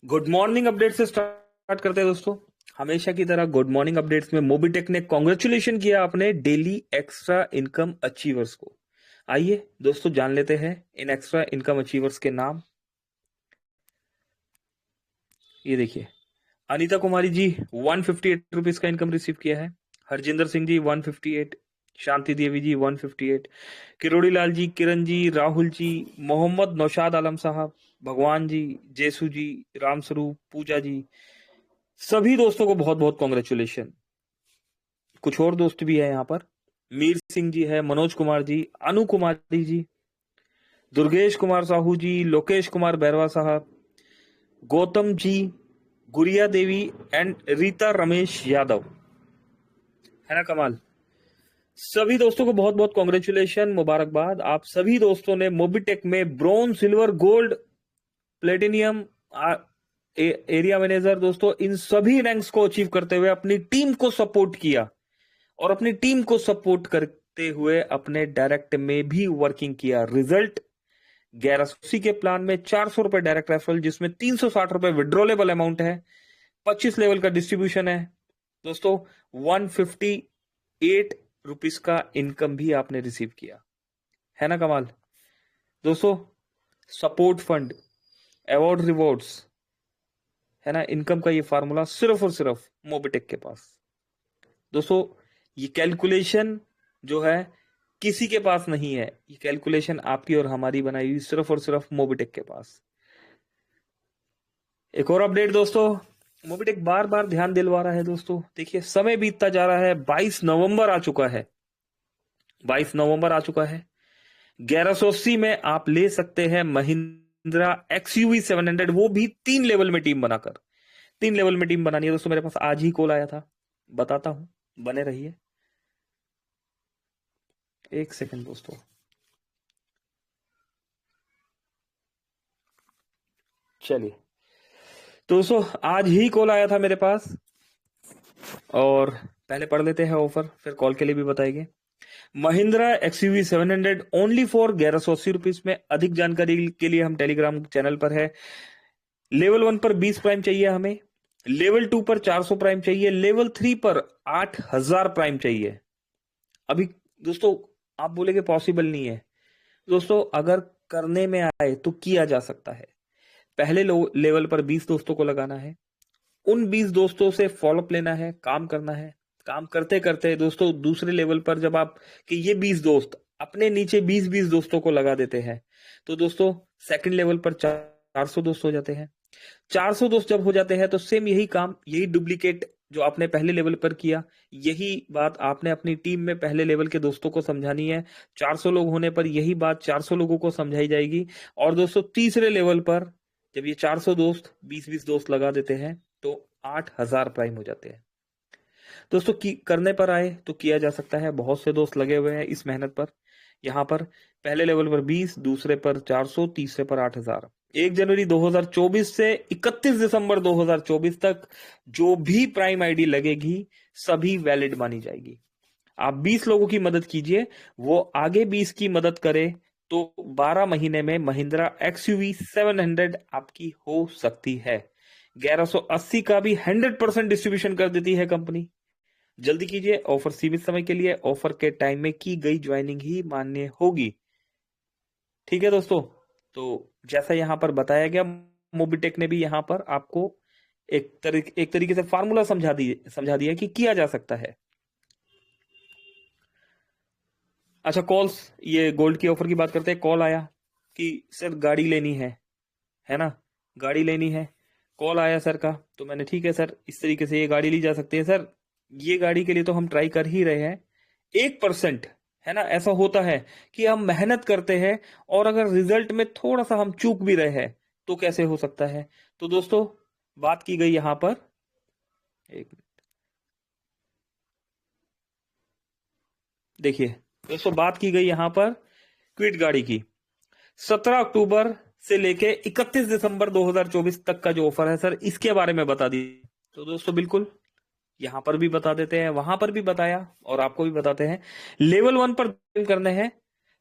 B: गुड मॉर्निंग अपडेट से स्टार्ट करते हैं दोस्तों। हमेशा की तरह गुड मॉर्निंग अपडेट्स में मोबीटेक ने कॉन्ग्रेचुलेशन किया अपने डेली एक्स्ट्रा इनकम अचीवर्स को। आइए दोस्तों जान लेते हैं इन एक्स्ट्रा इनकम अचीवर्स के नाम। ये देखिए, अनीता कुमारी जी 158 रुपीज का इनकम रिसीव किया है। हरजिंदर सिंह जी 158, शांति देवी जी 158, किरोड़ी लाल जी, किरण जी, राहुल जी, मोहम्मद नौशाद आलम साहब, भगवान जी, जेसू जी, राम स्वरूप, पूजा जी, सभी दोस्तों को बहुत बहुत कॉन्ग्रेचुलेशन। कुछ और दोस्त भी है यहाँ पर, मीर सिंह जी है, मनोज कुमार जी, अनु कुमारी जी, दुर्गेश कुमार साहू जी, लोकेश कुमार बैरवा साहब, गौतम जी, गुड़िया देवी एंड रीता रमेश यादव। है ना कमाल। सभी दोस्तों को बहुत बहुत कॉन्ग्रेचुलेशन, मुबारकबाद। आप सभी दोस्तों ने मोबीटेक में bronze, silver, gold, platinum, area manager दोस्तों, इन सभी रैंक्स को अचीव करते हुए अपनी टीम को सपोर्ट किया और अपनी टीम को सपोर्ट करते हुए अपने डायरेक्ट में भी वर्किंग किया। रिजल्ट 1180 के प्लान में 400 रुपए डायरेक्ट रेफरल, जिसमें 360 रुपए विड्रॉलेबल अमाउंट है। 25 लेवल का डिस्ट्रीब्यूशन है दोस्तों। 158 रुपीज का इनकम भी आपने रिसीव किया। है ना कमाल दोस्तों। सपोर्ट फंड, अवार्ड, रिवॉर्ड्स, है ना, इनकम का ये फार्मूला सिर्फ और सिर्फ मोबीटेक के पास। दोस्तों ये कैलकुलेशन जो है किसी के पास नहीं है, ये कैलकुलेशन आपकी और हमारी बनाई हुई सिर्फ और सिर्फ मोबीटेक के पास। एक और अपडेट दोस्तों, मोबीटेक बार बार ध्यान दिलवा रहा है दोस्तों। देखिए, समय बीतता जा रहा है, 22 नवंबर आ चुका है। 22 नवंबर आ चुका है। 1180 में आप ले सकते हैं महिंद्रा XUV 700, वो भी 3 लेवल में टीम बनाकर। 3 लेवल में टीम बनानी है दोस्तों। मेरे पास आज ही कॉल आया था, बताता हूं, बने रहिए। एक सेकंड दोस्तों। चलिए, तो दोस्तों आज ही कॉल आया था मेरे पास, और पहले पढ़ लेते हैं ऑफर, फिर कॉल के लिए भी बताएंगे। Mahindra XUV 700 only for 1180 rupees में। अधिक जानकारी के लिए हम टेलीग्राम चैनल पर है। लेवल 1 पर 20 प्राइम चाहिए हमें, लेवल 2 पर 400 प्राइम चाहिए, लेवल 3 पर 8000 प्राइम चाहिए। अभी दोस्तों आप बोलेंगे पॉसिबल नहीं है। दोस्तों अगर करने में आए तो किया जा सकता है। पहले लेवल पर 20 दोस्तों को लगाना है, उन 20 दोस्तों से फॉलोअप लेना है, काम करना है। काम करते करते दोस्तों दूसरे लेवल पर जब आप कि ये 20 दोस्त अपने नीचे 20-20 दोस्तों को लगा देते हैं, तो दोस्तों सेकंड लेवल पर 400 दोस्त हो जाते हैं। 400 दोस्त जब हो जाते हैं तो सेम यही काम, यही डुप्लीकेट जो आपने पहले लेवल पर किया, यही बात आपने अपनी टीम में पहले लेवल के दोस्तों को समझानी है। 400 लोग होने पर यही बात 400 लोगों को समझाई जाएगी। और दोस्तों तीसरे लेवल पर जब ये 400 दोस्त 20-20 दोस्त लगा देते हैं तो 8000 प्राइम हो जाते हैं। दोस्तों करने पर आए तो किया जा सकता है। बहुत से दोस्त लगे हुए हैं इस मेहनत पर। यहाँ पर पहले लेवल पर 20, दूसरे पर 400, तीसरे पर 8000। 1 जनवरी 2024 से 31 दिसंबर 2024 तक जो भी प्राइम आईडी लगेगी सभी वैलिड मानी जाएगी। आप 20 लोगों की मदद कीजिए, वो आगे 20 की मदद करे, तो 12 महीने में महिंद्रा XUV 700 आपकी हो सकती है। 1180 का भी 100% डिस्ट्रीब्यूशन कर देती है कंपनी। जल्दी कीजिए, ऑफर सीमित समय के लिए, ऑफर के टाइम में की गई ज्वाइनिंग ही मान्य होगी। ठीक है दोस्तों, तो जैसा यहां पर बताया गया, मोबीटेक ने भी यहां पर आपको एक तरीके से फार्मूला समझा दिया कि किया जा सकता है। अच्छा, कॉल्स, ये गोल्ड की ऑफर की बात करते हैं। कॉल आया कि सर गाड़ी लेनी है ना, गाड़ी लेनी है कॉल आया सर का, तो मैंने ठीक है सर, इस तरीके से ये गाड़ी ली जा सकती है सर, ये गाड़ी के लिए तो हम ट्राई कर ही रहे हैं। 1% है ना, ऐसा होता है कि हम मेहनत करते हैं और अगर रिजल्ट में थोड़ा सा हम चूक भी रहे हैं तो कैसे हो सकता है। तो दोस्तों बात की गई यहां पर, एक मिनट देखिए दोस्तों, बात की गई यहां पर क्विड गाड़ी की। 17 अक्टूबर से लेके 31 दिसंबर 2024 तक का जो ऑफर है सर, इसके बारे में बता दीजिए। तो दोस्तों बिल्कुल यहां पर भी बता देते हैं, वहां पर भी बताया और आपको भी बताते हैं। लेवल 1 पर प्राइम करने हैं,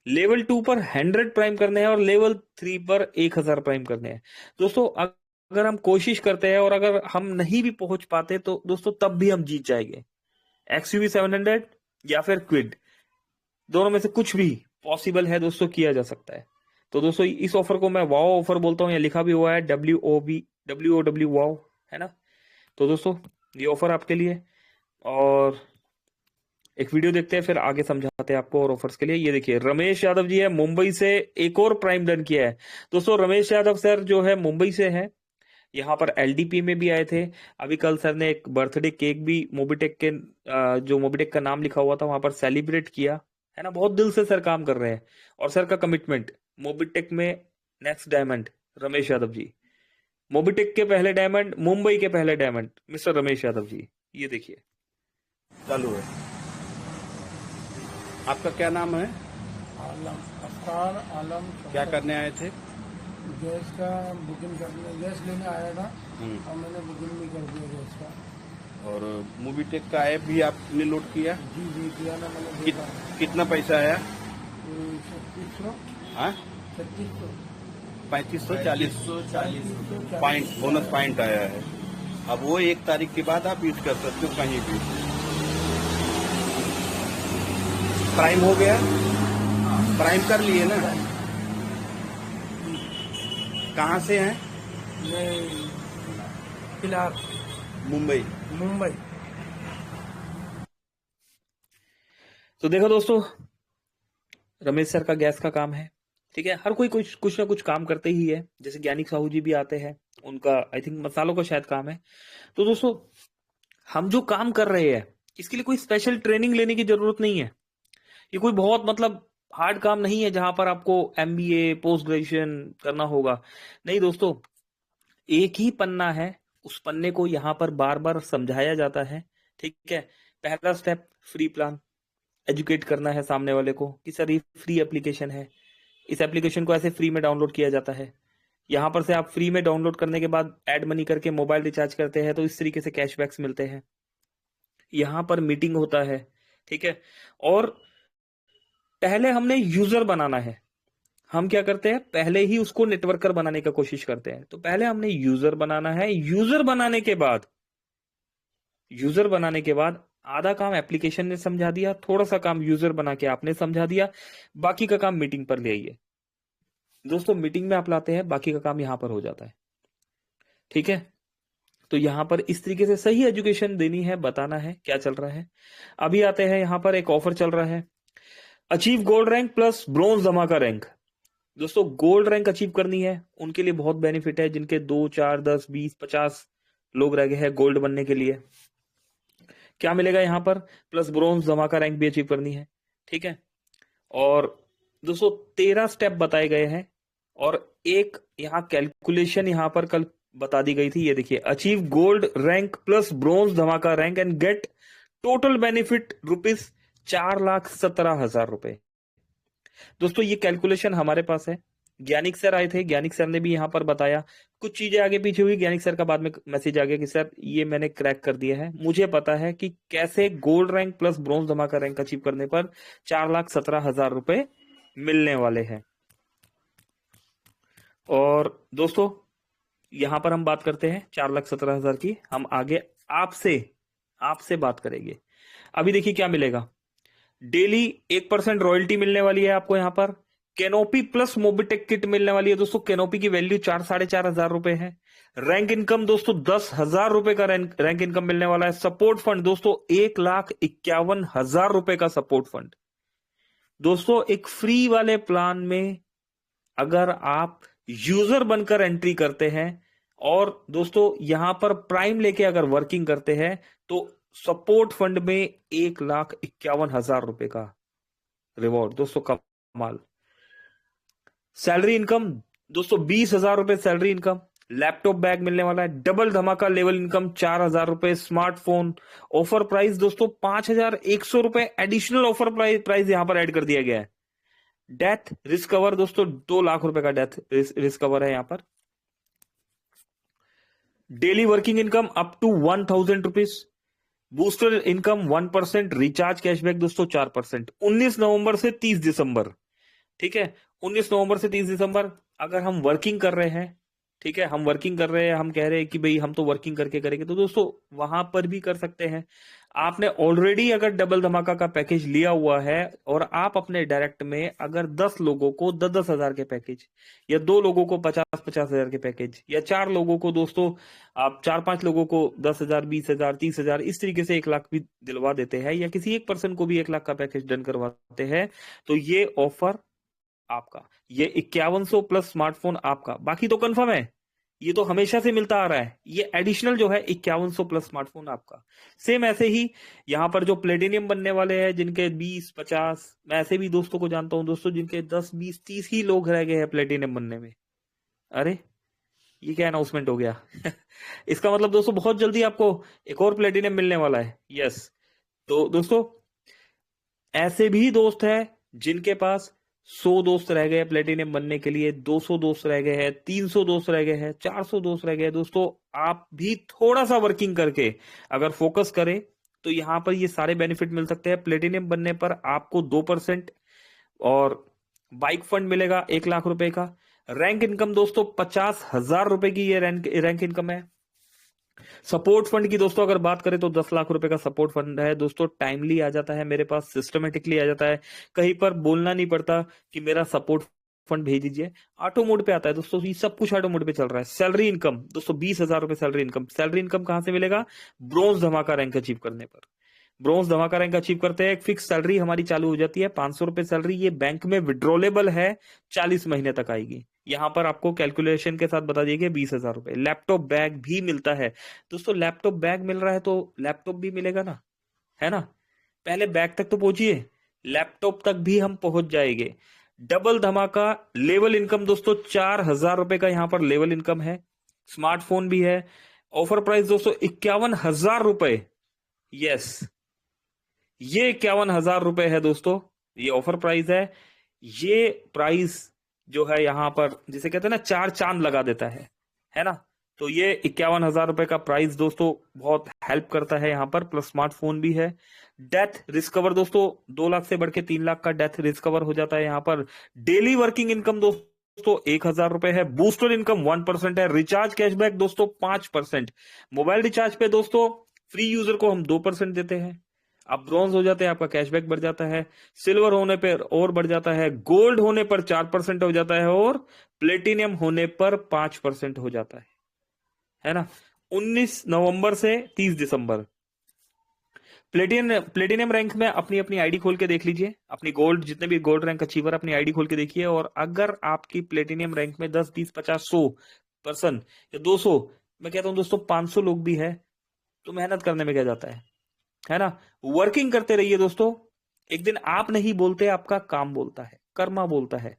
B: लेवल 2 पर 100 प्राइम करने हैं और लेवल 3 पर 1000 प्राइम करने हैं। दोस्तों अगर हम कोशिश करते हैं और अगर हम नहीं भी पहुंच पाते तो दोस्तों तब भी हम जीत जाएंगे। XUV 700 या फिर क्विड, दोनों में से कुछ भी पॉसिबल है दोस्तों, किया जा सकता है। तो दोस्तों इस ऑफर को मैं वाओ ऑफर बोलता हूं, या लिखा भी हुआ है WOW वाओ, है ना। तो दोस्तों ये ऑफर आपके लिए, और एक वीडियो देखते हैं फिर आगे समझाते हैं आपको और ऑफर्स के लिए। ये देखिए रमेश यादव जी है मुंबई से, एक और प्राइम डन किया है। दोस्तों रमेश यादव सर जो है मुंबई से है, यहाँ पर LDP में भी आए थे। अभी कल सर ने एक बर्थडे केक भी मोबिटेक के जो मोबिटेक का नाम लिखा हुआ था वहां पर सेलिब्रेट किया, है ना। बहुत दिल से सर काम कर रहे हैं और सर का कमिटमेंट मोबिटेक में next diamond Ramesh Yadav ji, Mobitech के पहले डायमंड, मुंबई के पहले डायमंड मिस्टर रमेश यादव जी। ये देखिए
C: चालू है। आपका क्या नाम है?
D: आलम, अफ्तार आलम।
C: क्या करने आए थे?
D: गैस का बुकिंग करने, गैस लेने आया था और मैंने बुकिंग भी कर दिया गैस का।
C: और मूवीटेक का ऐप भी आपने लोड किया?
D: जी जी किया ना मैंने, देखा।
C: कितना पैसा आया?
D: 3600।
C: हाँ,
D: 3600
C: 3540 पॉइंट बोनस पॉइंट आया है। अब वो 1 तारीख के बाद आप यूज कर सकते हो कहीं भी। प्राइम हो गया? प्राइम कर लिए ना? कहाँ से हैं?
D: मैं फिलहाल
C: मुंबई।
D: मुंबई।
B: तो देखो दोस्तों, रमेश सर का गैस का काम है, ठीक है। हर कोई कुछ ना कुछ काम करते ही है, जैसे ज्ञानिक साहू जी भी आते हैं, उनका आई थिंक मसालों का शायद काम है। तो दोस्तों हम जो काम कर रहे हैं इसके लिए कोई स्पेशल ट्रेनिंग लेने की जरूरत नहीं है। ये कोई बहुत मतलब हार्ड काम नहीं है जहां पर आपको MBA पोस्ट ग्रेजुएशन करना होगा। नहीं दोस्तों, एक ही पन्ना है, उस पन्ने को यहाँ पर बार बार समझाया जाता है, ठीक है। पहला स्टेप फ्री प्लान, एजुकेट करना है सामने वाले को कि सर ये फ्री एप्लीकेशन है, इस एप्लीकेशन को ऐसे फ्री में डाउनलोड किया जाता है। यहाँ पर से आप फ्री में डाउनलोड करने के बाद एड मनी करके मोबाइल रिचार्ज करते हैं तो इस तरीके से कैशबैक्स मिलते हैं। यहाँ पर मीटिंग होता है, ठीक है। और पहले हमने यूजर बनाना है। हम क्या करते हैं, पहले ही उसको नेटवर्कर बनाने का कोशिश करते हैं। तो पहले हमने यूजर बनाना है, यूजर बनाने के बाद आधा काम एप्लीकेशन ने समझा दिया, थोड़ा सा काम यूजर बना के आपने समझा दिया, बाकी का काम मीटिंग पर ले आइए। दोस्तों मीटिंग में आप लाते हैं, बाकी का काम यहां पर हो जाता है, ठीक है। तो यहां पर इस तरीके से सही एजुकेशन देनी है, बताना है क्या चल रहा है। अभी आते हैं, यहां पर एक ऑफर चल रहा है, achieve gold rank plus bronze धमाका रैंक। दोस्तों गोल्ड रैंक अचीव करनी है उनके लिए बहुत बेनिफिट है, जिनके 2 4 10 20 50 लोग रह गए हैं गोल्ड बनने के लिए। क्या मिलेगा यहां पर, प्लस ब्रॉन्ज धमाका रैंक भी अचीव करनी है, ठीक है। और दोस्तों 13 स्टेप बताए गए हैं और एक यहाँ कैलकुलेशन यहां पर कल बता दी गई थी। ये देखिए, achieve gold rank plus bronze धमाका rank and get total benefit ₹4,17,000। दोस्तों ये कैलकुलेशन हमारे पास है, ज्ञानिक सर आए थे, ज्ञानिक सर ने भी यहां पर बताया। कुछ चीजें आगे पीछे हुई, ज्ञानिक सर का बाद में मैसेज आ गया कि सर ये मैंने क्रैक कर दिया है, मुझे पता है कि कैसे गोल्ड रैंक प्लस ब्रॉन्ज धमाका रैंक अचीव करने पर ₹4,17,000 मिलने वाले हैं। और दोस्तों यहां पर हम बात करते हैं 4,17,000 की, हम आगे आपसे बात करेंगे। अभी देखिए क्या मिलेगा, डेली 1% रॉयल्टी मिलने वाली है आपको यहाँ पर, कैनोपी प्लस मोबिटेक किट मिलने वाली है। दोस्तों कैनोपी की वैल्यू 4-4.5 रुपए है। रैंक इनकम दोस्तों 10,000 रुपए का रैंक इनकम मिलने वाला है। सपोर्ट फंड दोस्तों 1,51,000 रुपए का सपोर्ट फंड। दोस्तों एक फ्री वाले प्लान में अगर आप यूजर बनकर एंट्री करते हैं और दोस्तों यहां पर प्राइम लेके अगर वर्किंग करते हैं तो सपोर्ट फंड में 1,51,000 रुपए का रिवॉर्ड दोस्तों, कमाल। सैलरी इनकम दोस्तों 20,000 रुपए सैलरी इनकम, लैपटॉप बैग मिलने वाला है, डबल धमाका लेवल इनकम 4,000 रुपए, स्मार्टफोन, ऑफर प्राइस दोस्तों 5,100 रुपए एडिशनल ऑफर प्राइस यहां पर ऐड कर दिया गया है। डेथ रिस्क कवर दोस्तों 2 लाख रुपए का डेथ रिस्क कवर है यहां पर। Daily working income up to 1,000 rupees, booster income 1%, recharge cashback दोस्तों 4%। 19 नवंबर से 30 दिसंबर, ठीक है, 19 नवंबर से 30 दिसंबर अगर हम वर्किंग कर रहे हैं, ठीक है, हम वर्किंग कर रहे हैं, हम कह रहे हैं कि भाई हम तो वर्किंग करके करेंगे, तो दोस्तों वहां पर भी कर सकते हैं। आपने ऑलरेडी अगर डबल धमाका का पैकेज लिया हुआ है और आप अपने डायरेक्ट में अगर 10 लोगों को 10-10 हजार के पैकेज, या 2 लोगों को 50-50 हजार के पैकेज, या 4 लोगों को दोस्तों आप 4-5 लोगों को 10,000, 20,000, 30,000 इस तरीके से 1 लाख भी दिलवा देते हैं, या किसी एक पर्सन को भी 1 लाख का पैकेज डन करवाते हैं, तो ये ऑफर आपका, ये 5100 प्लस स्मार्टफोन आपका, बाकी तो कंफर्म है, ये तो हमेशा से मिलता आ रहा है। ये एडिशनल जो है 5100 प्लस स्मार्टफोन आपका। सेम ऐसे ही यहां पर जो प्लेटिनियम बनने वाले हैं जिनके 20-50, मैं ऐसे भी दोस्तों को जानता हूं दोस्तों जिनके 10-20-30 ही लोग रह गए हैं प्लेटिनियम बनने में। अरे ये क्या अनाउंसमेंट हो गया इसका मतलब दोस्तों बहुत जल्दी आपको एक और प्लेटिनियम मिलने वाला है। यस, तो दोस्तों ऐसे भी दोस्त हैं जिनके पास 100 दोस्त रह गए प्लेटिनियम बनने के लिए, 200 दोस्त रह गए हैं, 300 दोस्त रह गए हैं, 400 दोस्त रह गए। दोस्तों आप भी थोड़ा सा वर्किंग करके अगर फोकस करें तो यहां पर ये सारे बेनिफिट मिल सकते हैं। प्लेटिनियम बनने पर आपको 2% और बाइक फंड मिलेगा 1 लाख रुपए का। रैंक इनकम दोस्तों 50,000 रुपए की ये रैंक इनकम है। सपोर्ट फंड की दोस्तों अगर बात करें तो 10 लाख रुपए का सपोर्ट फंड है दोस्तों, टाइमली आ जाता है मेरे पास, सिस्टमेटिकली आ जाता है, कहीं पर बोलना नहीं पड़ता कि मेरा सपोर्ट फंड भेज दीजिए, ऑटो मोड पे आता है दोस्तों, ये सब कुछ ऑटो मोड पे चल रहा है। सैलरी इनकम दोस्तों 20,000 रुपए सैलरी इनकम। सैलरी इनकम कहां से मिलेगा? ब्रोंज धमाका रैंक अचीव करने पर। ब्रोंज धमाका रैंक अचीव करते हैं, एक फिक्स सैलरी हमारी चालू हो जाती है 500 रुपए सैलरी, ये बैंक में विड्रॉलेबल है, 40 महीने तक आएगी। यहां पर आपको कैलकुलेशन के साथ बता दिए 20,000 रुपए। लैपटॉप बैग भी मिलता है दोस्तों, लैपटॉप बैग मिल रहा है तो लैपटॉप भी मिलेगा ना, है ना। पहले बैग तक तो पहुंचिए, लैपटॉप तक भी हम पहुंच जाएंगे। डबल धमाका लेवल इनकम दोस्तों 4,000 रुपए का यहां पर लेवल इनकम है। स्मार्टफोन भी है। ऑफर प्राइस दोस्तों 51,000 रुपए। यस, ये 51,000 रुपए है दोस्तों, ये ऑफर प्राइस है। ये प्राइस जो है यहां पर जिसे कहते हैं ना 4 चांद लगा देता है ना। तो ये 51,000 रुपए का प्राइस दोस्तों बहुत हेल्प करता है यहां पर, प्लस स्मार्टफोन भी है। डेथ रिस्क कवर दोस्तों 2 लाख से बढ़ के 3 लाख का डेथ रिस्क कवर हो जाता है यहां पर। डेली वर्किंग इनकम दोस्तों 1,000 रुपए है। बूस्टर इनकम 1% है। रिचार्ज कैशबैक दोस्तों 5%। मोबाइल रिचार्ज पे दोस्तों फ्री यूजर को हम 2% देते हैं। आप ब्रॉन्ज हो जाते हैं, आपका कैशबैक बढ़ जाता है। सिल्वर होने पर और बढ़ जाता है। गोल्ड होने पर 4% हो जाता है और प्लेटिनियम होने पर 5% हो जाता है ना। 19 नवंबर से 30 दिसंबर प्लेटिनियम रैंक में अपनी आईडी खोल के देख लीजिए, अपनी गोल्ड, जितने भी गोल्ड रैंक अचीवर अपनी आईडी खोल के देखिए। और अगर आपकी प्लेटिनियम रैंक में 10, 20, 50, 100 पर्सन या 200, मैं कहता हूं दोस्तों 500 लोग भी है, तो मेहनत करने में क्या जाता है ना। वर्किंग करते रहिए दोस्तों, एक दिन आप नहीं बोलते, आपका काम बोलता है, कर्मा बोलता है।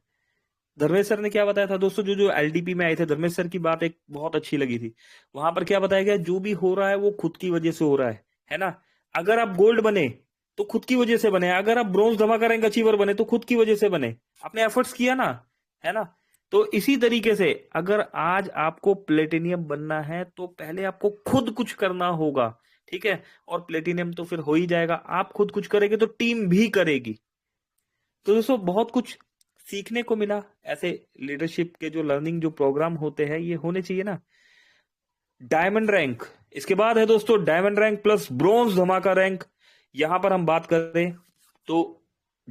B: धर्मेश सर ने क्या बताया था दोस्तों, जो एलडीपी में आए थे, धर्मेश सर की बात एक बहुत अच्छी लगी थी। वहां पर क्या बताया गया, जो भी हो रहा है वो खुद की वजह से हो रहा है ना। अगर आप गोल्ड बने तो खुद की वजह से बने, अगर आप ब्रोंज धमाका रैंक अचीवर बने तो खुद की वजह से बने, आपने एफर्ट्स किया ना, है ना। तो इसी तरीके से अगर आज आपको प्लेटिनियम बनना है तो पहले आपको खुद कुछ करना होगा, ठीक है। और प्लेटिनियम तो फिर हो ही जाएगा, आप खुद कुछ करेंगे तो टीम भी करेगी। तो दोस्तों बहुत कुछ सीखने को मिला। ऐसे लीडरशिप के जो लर्निंग जो प्रोग्राम होते हैं ये होने चाहिए ना। डायमंड रैंक, इसके बाद है दोस्तों डायमंड रैंक प्लस ब्रोंज धमाका रैंक। यहां पर हम बात करें तो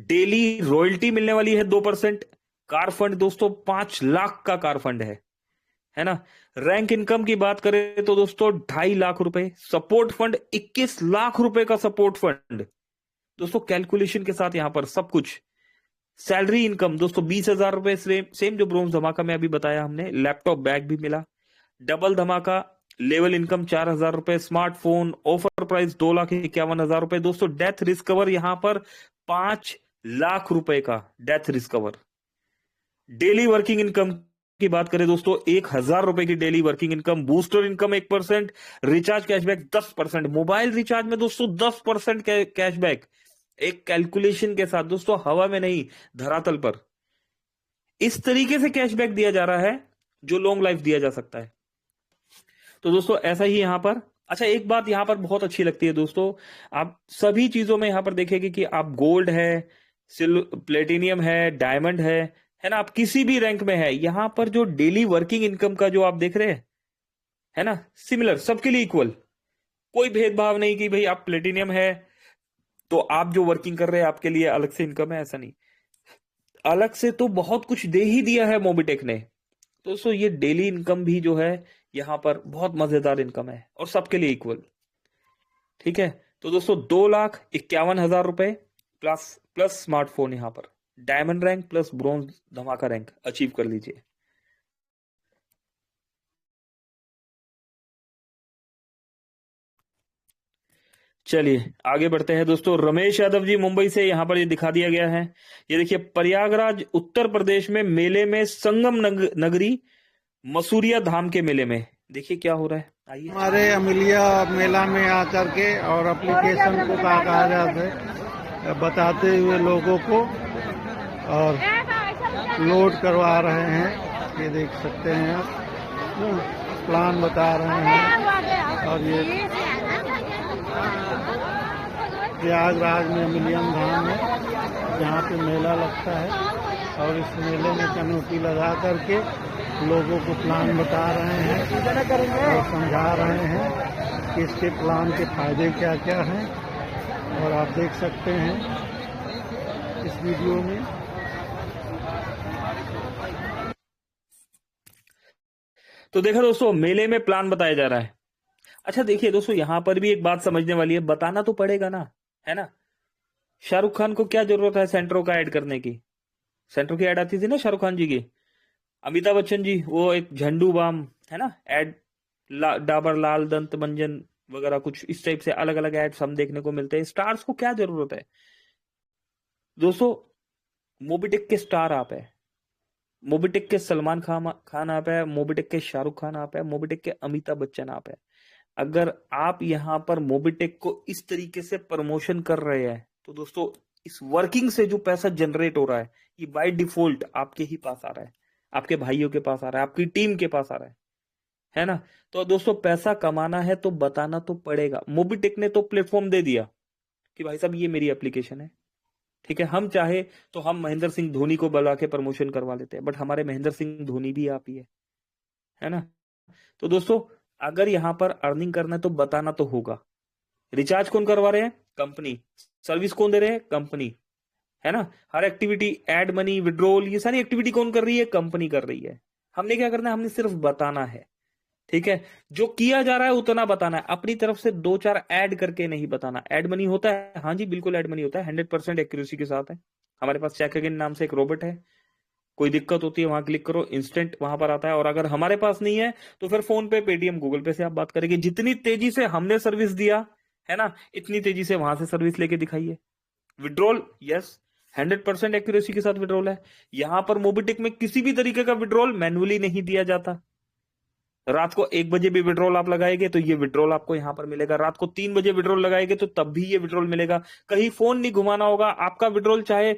B: डेली रॉयल्टी मिलने वाली है 2%। कार फंड दोस्तों 5 लाख का कार फंड है ना। रैंक इनकम की बात करें तो दोस्तों 2.5 लाख रुपए। सपोर्ट फंड 21 लाख रुपए का सपोर्ट फंड दोस्तों, कैलकुलेशन के साथ यहां पर सब कुछ। सैलरी इनकम दोस्तों 20,000 रुपए, सेम जो ब्रोंज धमाका में अभी बताया हमने। लैपटॉप बैग भी मिला। डबल धमाका, लेवल इनकम 4,000 रुपए, स्मार्टफोन, ऑफर प्राइस 2,51,000 रुपए। दोस्तों डेथ रिस्क कवर यहां पर 5 लाख रुपए का death risk cover. Daily working income की बात करें दोस्तों, 1,000 रुपए की daily working income, booster income 1%, recharge cashback 10%, mobile recharge में दोस्तों 10% कैशबैक, एक कैलकुलेशन के साथ दोस्तों, हवा में नहीं, धरातल पर। इस तरीके से कैशबैक दिया जा रहा है जो लॉन्ग लाइफ दिया जा सकता है। तो दोस्तों ऐसा ही यहां पर, अच्छा एक बात यहां पर बहुत अच्छी लगती है दोस्तों, आप सभी चीजों में यहां पर देखेंगे कि आप गोल्ड है, प्लेटिनियम है, डायमंड है ना, आप किसी भी रैंक में है, यहां पर जो डेली वर्किंग इनकम का जो आप देख रहे हैं, है ना, सिमिलर, सबके लिए इक्वल, कोई भेदभाव नहीं कि भाई आप प्लेटिनियम है तो आप जो वर्किंग कर रहे हैं आपके लिए अलग से इनकम है, ऐसा नहीं। अलग से तो बहुत कुछ दे ही दिया है मोबिटेक ने। तो दोस्तों ये डेली इनकम भी जो है यहां पर बहुत मजेदार इनकम है और सबके लिए इक्वल, ठीक है। तो दोस्तों 2,51,000 रुपए प्लस प्लस स्मार्टफोन, यहां पर डायमंड रैंक प्लस ब्रॉन्ज धमाका रैंक अचीव कर लीजिए। चलिए आगे बढ़ते हैं दोस्तों। रमेश यादव जी मुंबई से, यहां पर ये दिखा दिया गया है, ये देखिए, प्रयागराज उत्तर प्रदेश में मेले में संगम नगरी मसूरिया धाम के मेले में, देखिए क्या हो रहा है, आइए।
E: हमारे अमिलिया मेला में आकर के और एप्लीकेशन को कहा जाता है बताते हुए लोगों को और लोड करवा रहे हैं, ये देख सकते हैं आप, प्लान बता रहे हैं। और ये प्रयागराज में मिलियन धाम है जहाँ पे मेला लगता है और इस मेले में कनोपी लगा करके लोगों को प्लान बता रहे हैं और समझा रहे हैं कि इसके प्लान के फायदे क्या क्या हैं, और आप देख सकते हैं इस वीडियो में।
B: तो देखो दोस्तों मेले में प्लान बताया जा रहा है। अच्छा देखिए दोस्तों यहां पर भी एक बात समझने वाली है, बताना तो पड़ेगा ना, है ना। शाहरुख खान को क्या जरूरत है सेंट्रो का ऐड करने की, सेंट्रो की ऐड आती थी ना शाहरुख खान जी की। अमिताभ बच्चन जी वो एक झंडू बाम, है ना, ऐड, डाबर लाल दंत मंजन वगैरह कुछ इस टाइप से अलग अलग एड्स हम देखने को मिलते हैं। स्टार्स को क्या जरूरत है दोस्तों, मोबिटेक के स्टार आप है, मोबिटेक के सलमान खान आप है, मोबिटेक के शाहरुख खान आप है, मोबिटेक के अमिताभ बच्चन आप है। अगर आप यहां पर मोबिटेक को इस तरीके से प्रमोशन कर रहे हैं तो दोस्तों इस वर्किंग से जो पैसा जनरेट हो रहा है ये बाय डिफॉल्ट आपके ही पास आ रहा है, आपके भाइयों के पास आ रहा है, आपकी टीम के पास आ रहा है ना। तो दोस्तों पैसा कमाना है तो बताना तो पड़ेगा। मोबिटेक ने तो प्लेटफॉर्म दे दिया कि भाई साहब ये मेरी एप्लीकेशन है, ठीक है। हम चाहे तो हम महेंद्र सिंह धोनी को बुला के प्रमोशन करवा लेते हैं, बट हमारे महेंद्र सिंह धोनी भी आप ही है ना। तो दोस्तों अगर यहां पर अर्निंग करना है तो बताना तो होगा। रिचार्ज कौन करवा रहे हैं, कंपनी। सर्विस कौन दे रहे हैं, कंपनी, है ना। हर एक्टिविटी, एड मनी, विड्रॉल, ये सारी एक्टिविटी कौन कर रही है, कंपनी कर रही है। हमने क्या करना है, हमने सिर्फ बताना है, ठीक है। जो किया जा रहा है उतना बताना है, अपनी तरफ से 2-4 ऐड करके नहीं बताना। ऐड मनी होता है, हाँ जी बिल्कुल ऐड मनी होता है, 100% एक्यूरेसी के साथ है। हमारे पास चेक अगेन नाम से एक रोबोट है, कोई दिक्कत होती है वहां क्लिक करो, इंस्टेंट वहां पर आता है। और अगर हमारे पास नहीं है तो फिर फोन पे, पेटीएम, गूगल पे से आप बात करेंगे। जितनी तेजी से हमने सर्विस दिया है ना, इतनी तेजी से वहां से सर्विस लेके दिखाइए। विड्रॉल, यस, 100% एक्यूरेसी के साथ विड्रॉल है। यहां पर मोबिटेक में किसी भी तरीके का विड्रॉल मैन्युअली नहीं दिया जाता। रात को 1 बजे भी विड्रॉल आप लगाएंगे तो ये विड्रॉल आपको यहां पर मिलेगा। रात को 3 बजे विड्रॉल लगाएंगे तो तब भी ये विड्रॉल मिलेगा। कहीं फोन नहीं घुमाना होगा। आपका विड्रॉल चाहे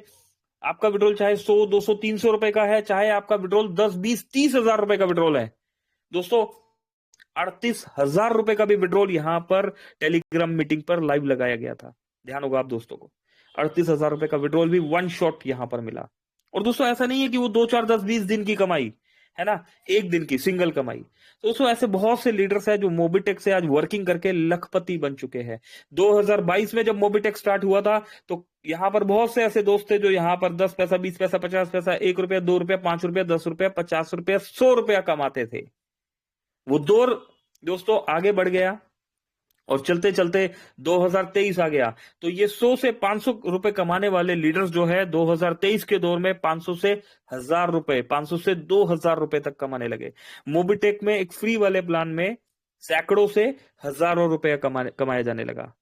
B: 100, 200, 300 रुपए का है, चाहे आपका विड्रॉल 10, 20, 30 हजार रुपए का विड्रॉल है दोस्तों, 38,000 रुपए का भी विड्रॉल यहां पर टेलीग्राम मीटिंग पर लाइव लगाया गया था। ध्यान होगा आप दोस्तों को, 38,000 रुपए का विड्रॉल भी वन शॉट यहां पर मिला। और दोस्तों ऐसा नहीं है कि वो 2, 4, 10, 20 दिन की कमाई है ना, एक दिन की सिंगल कमाई। तो दोस्तों ऐसे बहुत से लीडर्स हैं जो मोबिटेक से आज वर्किंग करके लखपति बन चुके हैं। 2022 में जब मोबिटेक स्टार्ट हुआ था तो यहां पर बहुत से ऐसे दोस्त थे जो यहां पर 10 पैसा, 20 पैसा, 50 पैसा, 1 रुपया, 2 रुपया, 5 रुपया, 10 रुपया, 50 रुपया, 100 रुपया कमाते थे। वो दौर दोस्तों आगे बढ़ गया और चलते चलते 2023 आ गया, तो ये 100 से 500 रुपए कमाने वाले लीडर्स जो है 2023 के दौर में 500 से 1000 रुपए, 500 से 2000 रुपए तक कमाने लगे। मोबिटेक में एक फ्री वाले प्लान में सैकड़ों से हजारों रुपए कमाया जाने लगा।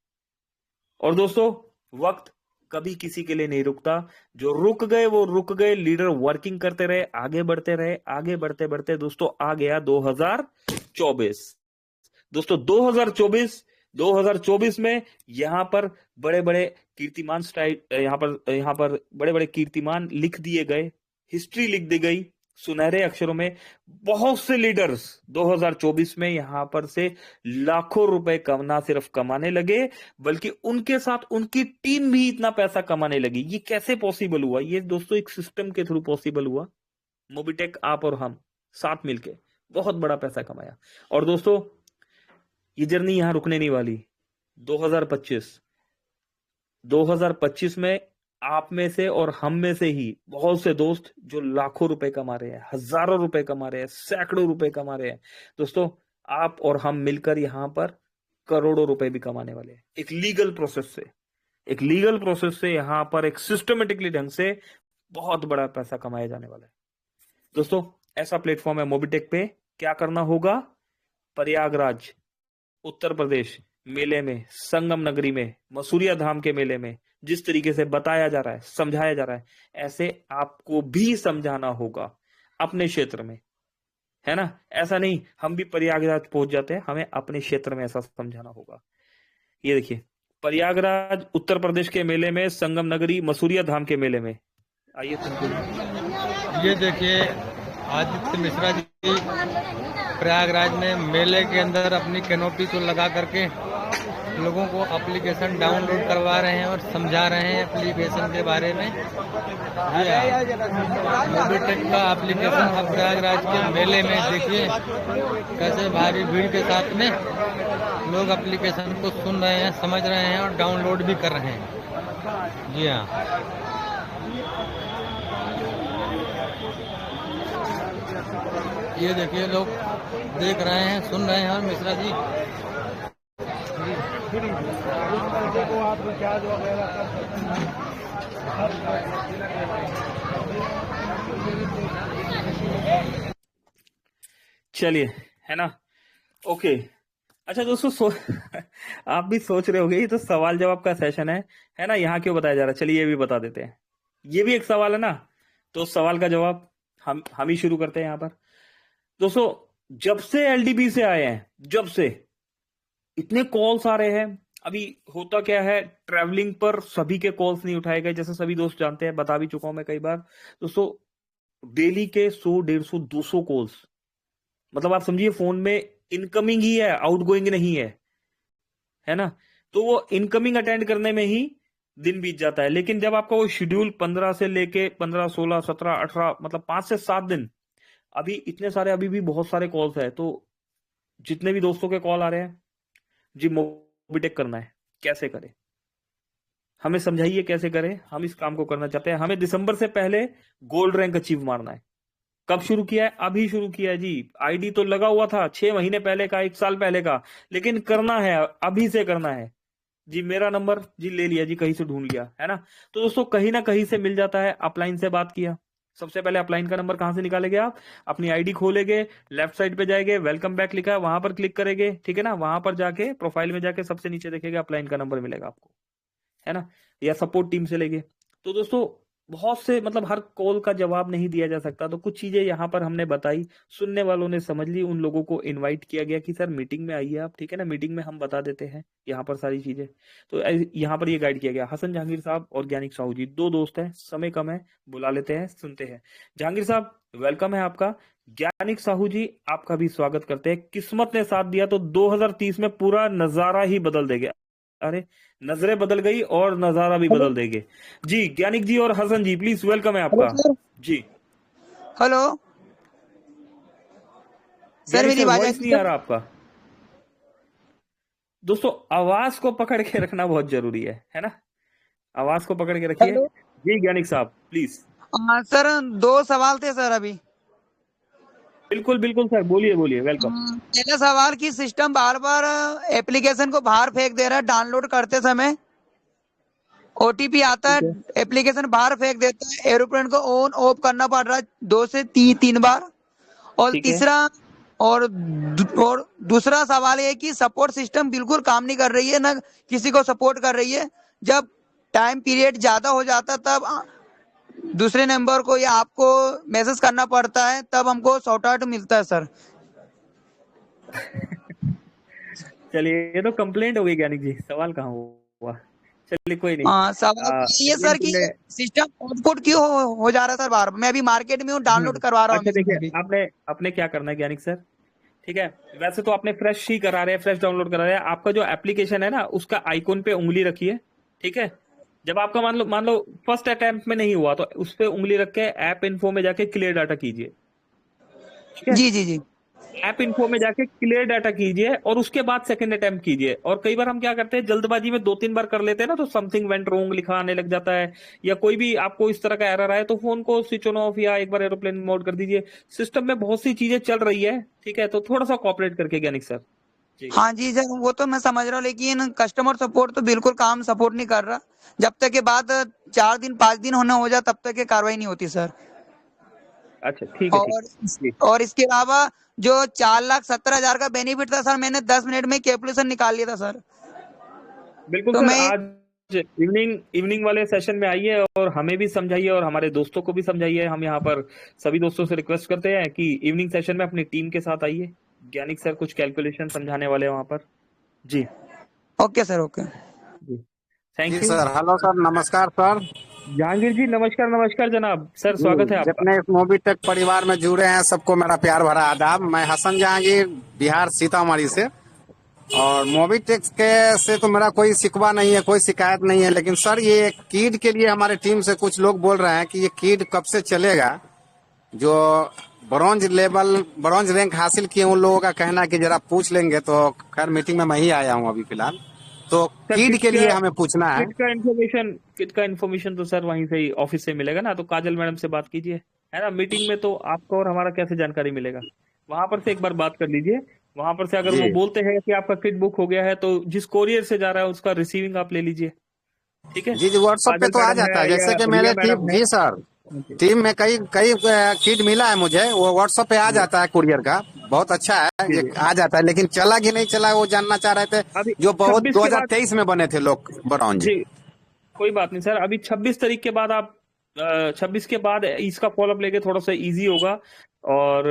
B: और दोस्तों, वक्त कभी किसी के लिए नहीं रुकता, जो रुक गए वो रुक गए। लीडर वर्किंग करते रहे, आगे बढ़ते रहे, आगे बढ़ते बढ़ते दोस्तों आ गया 2024। दोस्तों 2024 में यहां पर बड़े बड़े कीर्तिमान यहां पर बड़े बड़े कीर्तिमान लिख दिए गए, हिस्ट्री लिख दी गई सुनहरे अक्षरों में। बहुत से लीडर्स 2024 में यहां पर से लाखों रुपए ना सिर्फ कमाने लगे, बल्कि उनके साथ उनकी टीम भी इतना पैसा कमाने लगी। ये कैसे पॉसिबल हुआ? ये दोस्तों एक सिस्टम के थ्रू पॉसिबल हुआ। मोबिटेक, आप और हम साथ मिलके बहुत बड़ा पैसा कमाया। और दोस्तों, ये जर्नी यहां रुकने नहीं वाली। 2025 में आप में से और हम में से ही बहुत से दोस्त जो लाखों रुपए कमा रहे हैं, हजारों रुपए कमा रहे हैं, सैकड़ों रुपए कमा रहे हैं। दोस्तों, आप और हम मिलकर यहां पर करोड़ों रुपए भी कमाने वाले हैं, एक लीगल प्रोसेस से यहां पर एक सिस्टमेटिकली ढंग से बहुत बड़ा पैसा कमाया जाने वाला है। दोस्तों, ऐसा प्लेटफॉर्म है मोबिटेक पे। क्या करना होगा? प्रयागराज उत्तर प्रदेश मेले में, संगम नगरी में, मसूरिया धाम के मेले में जिस तरीके से बताया जा रहा है, समझाया जा रहा है, ऐसे आपको भी समझाना होगा अपने क्षेत्र में, है ना? ऐसा नहीं हम भी प्रयागराज पहुंच जाते हैं, हमें अपने क्षेत्र में ऐसा समझाना होगा। ये देखिए, प्रयागराज उत्तर प्रदेश के मेले में, संगम नगरी मसूरिया धाम के मेले में। आइए सुनते।
F: ये देखिए, आदित्य मिश्रा जी प्रयागराज में मेले के अंदर अपनी कैनोपी को लगा करके लोगों को एप्लीकेशन डाउनलोड करवा रहे हैं और समझा रहे हैं एप्लीकेशन के बारे में। मोबिटेक का एप्लीकेशन अब प्रयागराज के मेले में देखिए कैसे भारी भीड़ के साथ में लोग एप्लीकेशन को सुन रहे हैं, समझ रहे हैं और डाउनलोड भी कर रहे हैं। जी हाँ, ये देखिए लोग देख रहे हैं, सुन रहे हैं। और मिश्रा जी
B: चलिए, है ना? ओके। अच्छा दोस्तों, आप भी सोच रहे होंगे ये तो सवाल जवाब का सेशन है ना? यहाँ क्यों बताया जा रहा है? चलिए ये भी बता देते हैं। ये भी एक सवाल है ना, तो सवाल का जवाब हम ही शुरू करते हैं यहाँ पर। दोस्तों, जब से एलडीबी से आए हैं, जब से इतने कॉल्स आ रहे हैं। अभी होता क्या है, ट्रैवलिंग पर सभी के कॉल्स नहीं उठाए गए, जैसे सभी दोस्त जानते हैं, बता भी चुका हूं मैं कई बार। दोस्तों, डेली के 100, 150, 200 कॉल्स, मतलब आप समझिए फोन में इनकमिंग ही है, आउटगोइंग नहीं है ना? तो वो इनकमिंग अटेंड करने में ही दिन बीत जाता है। लेकिन जब आपका वो शेड्यूल 15 से लेके 15, 16, 17, 18, मतलब 5 से 7 दिन, अभी इतने सारे, अभी भी बहुत सारे कॉल्स है। तो जितने भी दोस्तों के कॉल आ रहे हैं, जी मोबिटेक करना है, कैसे करें? हमें समझाइए कैसे करें। हम इस काम को करना चाहते हैं। हमें दिसंबर से पहले गोल्ड रैंक अचीव मारना है। कब शुरू किया है? अभी शुरू किया है जी। आईडी तो लगा हुआ था 6 महीने पहले का, 1 साल पहले का, लेकिन करना है, अभी से करना है जी। मेरा नंबर जी ले लिया जी, कहीं से ढूंढ लिया, है ना? तो दोस्तों, कहीं ना कहीं से मिल जाता है। अपलाइन से बात किया, सबसे पहले अपलाइन का नंबर कहां से निकालेंगे? आप अपनी आईडी खोलेंगे, लेफ्ट साइड पे जाएंगे, वेलकम बैक लिखा है, वहां पर क्लिक करेंगे, ठीक है ना? वहां पर जाके प्रोफाइल में जाके सबसे नीचे देखेगा, अपलाइन का नंबर मिलेगा आपको, है ना? या सपोर्ट टीम से लेंगे। तो दोस्तों, बहुत से, मतलब हर कॉल का जवाब नहीं दिया जा सकता, तो कुछ चीजें यहाँ पर हमने बताई, सुनने वालों ने समझ ली, उन लोगों को इनवाइट किया गया कि सर मीटिंग में आइए आप, ठीक है ना? मीटिंग में हम बता देते हैं यहाँ पर सारी चीजें। तो यहाँ पर ये गाइड किया गया। हसन जहांगीर साहब और ज्ञानिक साहू जी, 2 दोस्त हैं, समय कम है, बुला लेते हैं, सुनते हैं। जहांगीर साहब, वेलकम है आपका। ज्ञानिक साहू जी, आपका भी स्वागत करते हैं। किस्मत ने साथ दिया तो 2030 में पूरा नजारा ही बदल देगा। अरे, नजरें बदल गई और नजारा भी बदल देंगे जी। ज्ञानिक जी और हसन जी, प्लीज वेलकम है आपका जी।
G: हेलो सर, मेरी
B: आवाज नहीं आ रहा आपका। दोस्तों, आवाज को पकड़ के रखना बहुत जरूरी है ना? आवाज को पकड़ के रखिए जी। ज्ञानिक साहब प्लीज।
G: सर 2 सवाल थे सर। अभी
B: बिल्कुल बिल्कुल सर, बोलिए बोलिए, वेलकम।
G: पहला सवाल कि सिस्टम बार बार एप्लीकेशन को बाहर फेंक दे रहा है डाउनलोड करते समय। ओटीपी आता है,
B: ठीक है।
G: एप्लीकेशन बाहर फेंक देता है, एरोप्लेन को ऑन ऑफ करना पड़ रहा है 2 से 3 बार। और
B: ठीक है।
G: तीसरा और दूसरा सवाल ये कि सपोर्ट सिस्टम बिल्कुल काम नहीं कर रही है, ना किसी को सपोर्ट कर रही है। जब टाइम पीरियड ज्यादा हो जाता तब दूसरे नंबर को या आपको मैसेज करना पड़ता है, तब हमको सॉर्ट आउट मिलता है सर।
B: चलिए, ये तो कंप्लेंट हो गई ज्ञानिक जी, सवाल कहाँ हुआ। चलिए कोई नहीं।
G: सवाल ये सर कि
B: तुमने
G: सिस्टम आउटपुट क्यों हो जा रहा है सर बार बार। मैं अभी मार्केट में हूँ, डाउनलोड करवा रहा हूँ
B: अच्छा देखिए,
G: अभी।
B: आपने आपने क्या करना है ज्ञानिक सर, ठीक है। वैसे तो आपने फ्रेश ही करा रहे हैं, फ्रेश डाउनलोड करा रहे हैं। आपका जो एप्लीकेशन है ना, उसका आइकॉन पे उंगली रखिए, ठीक है। जब आपका मान लो फर्स्ट अटेम्प्ट में नहीं हुआ, तो उस पे उंगली रख के ऐप इन्फो में जाके क्लियर डाटा कीजिए, ठीक है।
G: जी जी जी।
B: ऐप इन्फो में जाके क्लियर डाटा कीजिए और उसके बाद सेकंड अटेम्प्ट कीजिए। और कई बार हम क्या करते हैं, जल्दबाजी में 2-3 बार कर लेते हैं ना, तो समथिंग वेंट रॉन्ग लिखा आने लग जाता है, या कोई भी आपको इस तरह का एरर आए, तो फोन को स्विच ऑन ऑफ या एक बार एरोप्लेन मोड कर दीजिए। सिस्टम में बहुत सी चीजें चल रही है, ठीक है, तो थोड़ा सा कॉपरेट करके ज्ञानिक सर जी।
G: हाँ जी सर, वो तो मैं समझ रहा हूँ, लेकिन कस्टमर सपोर्ट तो बिल्कुल काम सपोर्ट नहीं कर रहा। जब तक के बाद 4 दिन 5 दिन होने हो जाए तब तक के कार्रवाई नहीं होती सर।
B: अच्छा ठीक है, ठीक
G: और
B: है जी।
G: और इसके अलावा जो 4,70,000 का बेनिफिट था सर, मैंने 10 मिनट में कैलकुलेशन निकाल लिया था सर।
B: बिल्कुल
G: तो
B: सर,
G: मैं
B: आज इवनिंग वाले सेशन में आइए और हमें भी समझाइए और हमारे दोस्तों को भी समझाइए। हम यहाँ पर सभी दोस्तों से रिक्वेस्ट करते हैं कि इवनिंग सेशन में अपनी टीम के साथ आइए। ज्ञानिक सर कुछ कैलकुलेशन समझाने वाले हैं वहां पर जी।
G: Okay sir, okay.
B: जी
E: जी
B: thank you.
E: Sir, hello sir, नमस्कार सर।
B: जहांगीर जी नमस्कार, नमस्कार जनाब, सर
E: जी,
B: स्वागत है आपका।
E: जितने इस मोबीटेक परिवार में जुड़े हैं सबको मेरा प्यार भरा आदाब। मैं हसन जहांगीर, बिहार सीतामढ़ी से। और मोबीटेक के से तो मेरा कोई शिकवा नहीं है, कोई शिकायत नहीं है, लेकिन सर ये कीड के लिए हमारे टीम से कुछ लोग बोल रहे हैं कि ये कीड कब से चलेगा। जो ब्रॉन्ज रैंक हासिल किए उन लोगों का कहना है कि जरा पूछ लेंगे, तो खैर मीटिंग में मैं ही आया हूँ अभी फिलहाल, तो
B: सर
E: कीड के लिए हमें पूछना है।
B: किट का इन्फॉर्मेशन तो सर वहीं से ही ऑफिस से मिलेगा ना, तो काजल मैडम से बात कीजिए, है ना। मीटिंग में तो आपको और हमारा कैसे जानकारी मिलेगा, वहां पर से एक बार बात कर लीजिए। वहां पर से अगर वो
E: जी
B: बोलते हैं कि आपका किट बुक हो गया है, तो जिस कोरियर से जा रहा है उसका रिसीविंग आप ले लीजिए, ठीक है।
E: जी जी, व्हाट्सएप पे
B: काजल
E: तो आ
B: मैडम
E: जाता है,
B: है या
E: जैसे कि
B: रिया
E: मेरे टीम
B: मैडम है।
E: जी सर, टीम में कई कई किट मिला है मुझे, वो व्हाट्सएप पे आ
B: जी
E: जाता है कुरियर का, बहुत अच्छा है
B: जी
E: ये
B: जी।
E: आ जाता है। लेकिन चला कि नहीं चला वो जानना चाह रहे थे,
B: अभी
E: जो बहुत
B: 26 के बाद
E: 2023 में बने थे लोग ब्रॉन्ज।
B: जी, कोई बात नहीं सर। अभी 26 तारीख के बाद आप 26 के बाद इसका फॉलोअप लेके थोड़ा सा इजी होगा। और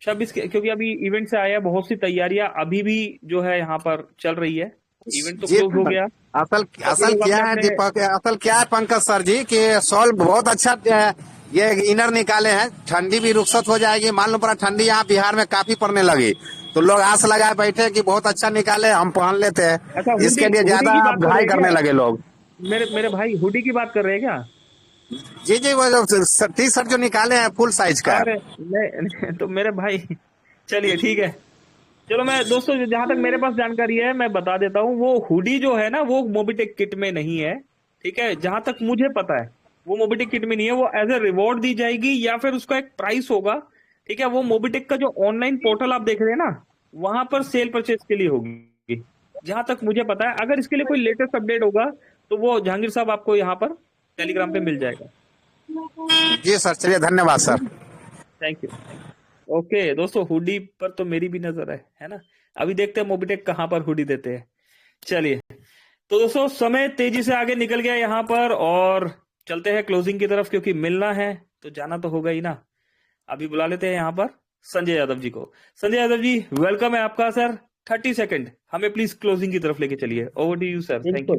B: 26 के, क्योंकि अभी इवेंट से आया है, बहुत सी तैयारियां अभी भी जो है यहाँ पर चल रही है। इवेंट तो
E: जी
B: क्लोज हो गया,
E: असल
B: सभी
E: असल
B: लोग
E: क्या
B: अपने
E: है
B: अपने
E: दीपक, असल क्या है पंकज सर जी कि सॉल्व बहुत अच्छा ये इनर निकाले हैं। ठंडी भी रुखसत हो जाएगी, मान लो पूरा ठंडी यहाँ बिहार में काफी पड़ने लगी, तो लोग आस लगाए बैठे कि बहुत अच्छा निकाले, हम पहन लेते
B: अच्छा
E: हैं,
B: हुडी
E: इसके लिए
B: हुडी
E: ज्यादा
B: की
E: आप
B: बात कर रहे
E: घाई
B: हैं
E: करने
B: क्या?
E: लगे लोग।
B: मेरे मेरे भाई हुडी की बात कर रहे हैं क्या?
E: जी जी, वो जो टी शर्ट जो निकाले हैं फुल साइज का।
B: अरे नहीं, तो मेरे भाई चलिए ठीक है। चलो मैं दोस्तों, जहां तक मेरे पास जानकारी है मैं बता देता हूँ। वो हुडी जो है ना, वो मोबीटेक किट में नहीं है, ठीक है। जहां तक मुझे पता है वो मोबीटेक किट में नहीं है। वो एज ए रिवॉर्ड दी जाएगी या फिर उसका एक प्राइस होगा, ठीक है। वो मोबीटेक का जो ऑनलाइन पोर्टल आप देख रहे हैं ना, वहां पर सेल परचेज के लिए होगी, जहां तक मुझे पता है। अगर इसके लिए कोई लेटेस्ट अपडेट होगा तो वो जहांगीर साहब आपको यहाँ पर टेलीग्राम पे मिल जाएगा।
E: जी सर, चलिए धन्यवाद सर।
B: Thank you. ओके दोस्तों, हुडी पर तो मेरी भी नजर है ना। अभी देखते हैं मोबीटेक कहाँ पर हुडी देते हैं। चलिए, तो दोस्तों समय तेजी से आगे निकल गया यहाँ पर, और चलते हैं क्लोजिंग की तरफ, क्योंकि मिलना है तो जाना तो होगा ही ना। अभी बुला लेते हैं यहाँ पर संजय यादव जी को। संजय यादव जी, वेलकम है आपका सर। 30 सेकंड हमें प्लीज क्लोजिंग की तरफ लेके चलिए। Over to you sir. Thank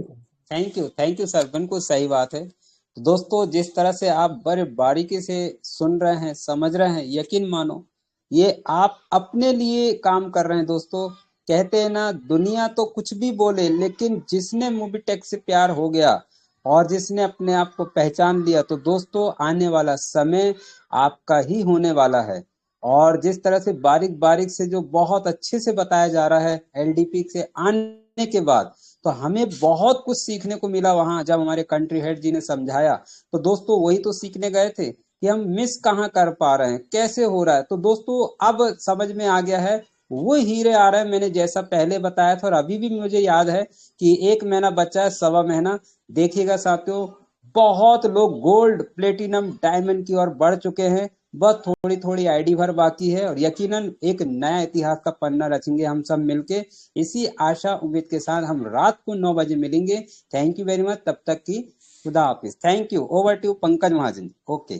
B: you.
A: Thank you sir, बिल्कुल सही बात है। तो दोस्तों, जिस तरह से आप बड़े बारीकी से सुन रहे हैं, समझ रहे हैं, यकीन मानो ये आप अपने लिए काम कर रहे हैं। दोस्तों, कहते हैं ना, दुनिया तो कुछ भी बोले, लेकिन जिसने मोबीटेक से प्यार हो गया और जिसने अपने आप को पहचान लिया, तो दोस्तों आने वाला समय आपका ही होने वाला है। और जिस तरह से बारीक बारीक से जो बहुत अच्छे से बताया जा रहा है एलडीपी से आने के बाद, तो हमें बहुत कुछ सीखने को मिला वहां जब हमारे कंट्री हेड जी ने समझाया। तो दोस्तों वही तो सीखने गए थे कि हम मिस कहाँ कर पा रहे हैं, कैसे हो रहा है। तो दोस्तों अब समझ में आ गया है, वो हीरे आ रहे हैं। मैंने जैसा पहले बताया था और अभी भी मुझे याद है कि 1 महीना बचा है, 1.25 महीना। देखिएगा साथियों, बहुत लोग गोल्ड, प्लेटिनम, डायमंड की ओर बढ़ चुके हैं। बस थोड़ी थोड़ी आईडी भर बाकी है और यकीनन एक नया इतिहास का पन्ना रचेंगे हम सब मिलके। इसी आशा उम्मीद के साथ हम रात को 9 बजे मिलेंगे। Thank you very much. तब तक की खुदा हाफिज। Thank you. Over to Pankaj Mahajan. Okay.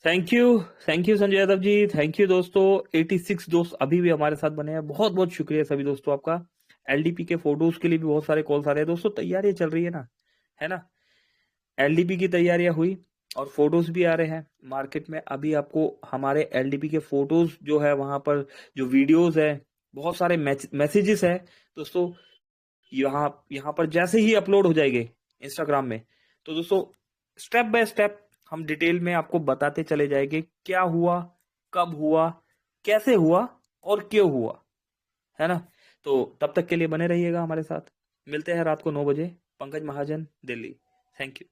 B: Thank you Sanjay Yadav ji, thank you दोस्तों। 86 दोस्त अभी भी हमारे साथ बने हैं, बहुत बहुत शुक्रिया सभी दोस्तों आपका। एलडीपी के फोटोज के लिए भी बहुत सारे कॉल्स आ रहे हैं दोस्तों, तैयारियां चल रही है ना। एलडीपी की तैयारियां हुई और फोटोज भी आ रहे हैं मार्केट में। अभी आपको हमारे एलडीपी के फोटोज जो है वहां पर, जो वीडियोस है, बहुत सारे मैसेजेस है दोस्तों, यहाँ यहाँ पर जैसे ही अपलोड हो जाएंगे इंस्टाग्राम में, तो दोस्तों स्टेप बाय स्टेप हम डिटेल में आपको बताते चले जाएंगे क्या हुआ, कब हुआ, कैसे हुआ और क्यों हुआ, है ना। तो तब तक के लिए बने रहिएगा हमारे साथ। मिलते हैं रात को 9 बजे। पंकज महाजन, दिल्ली। Thank you.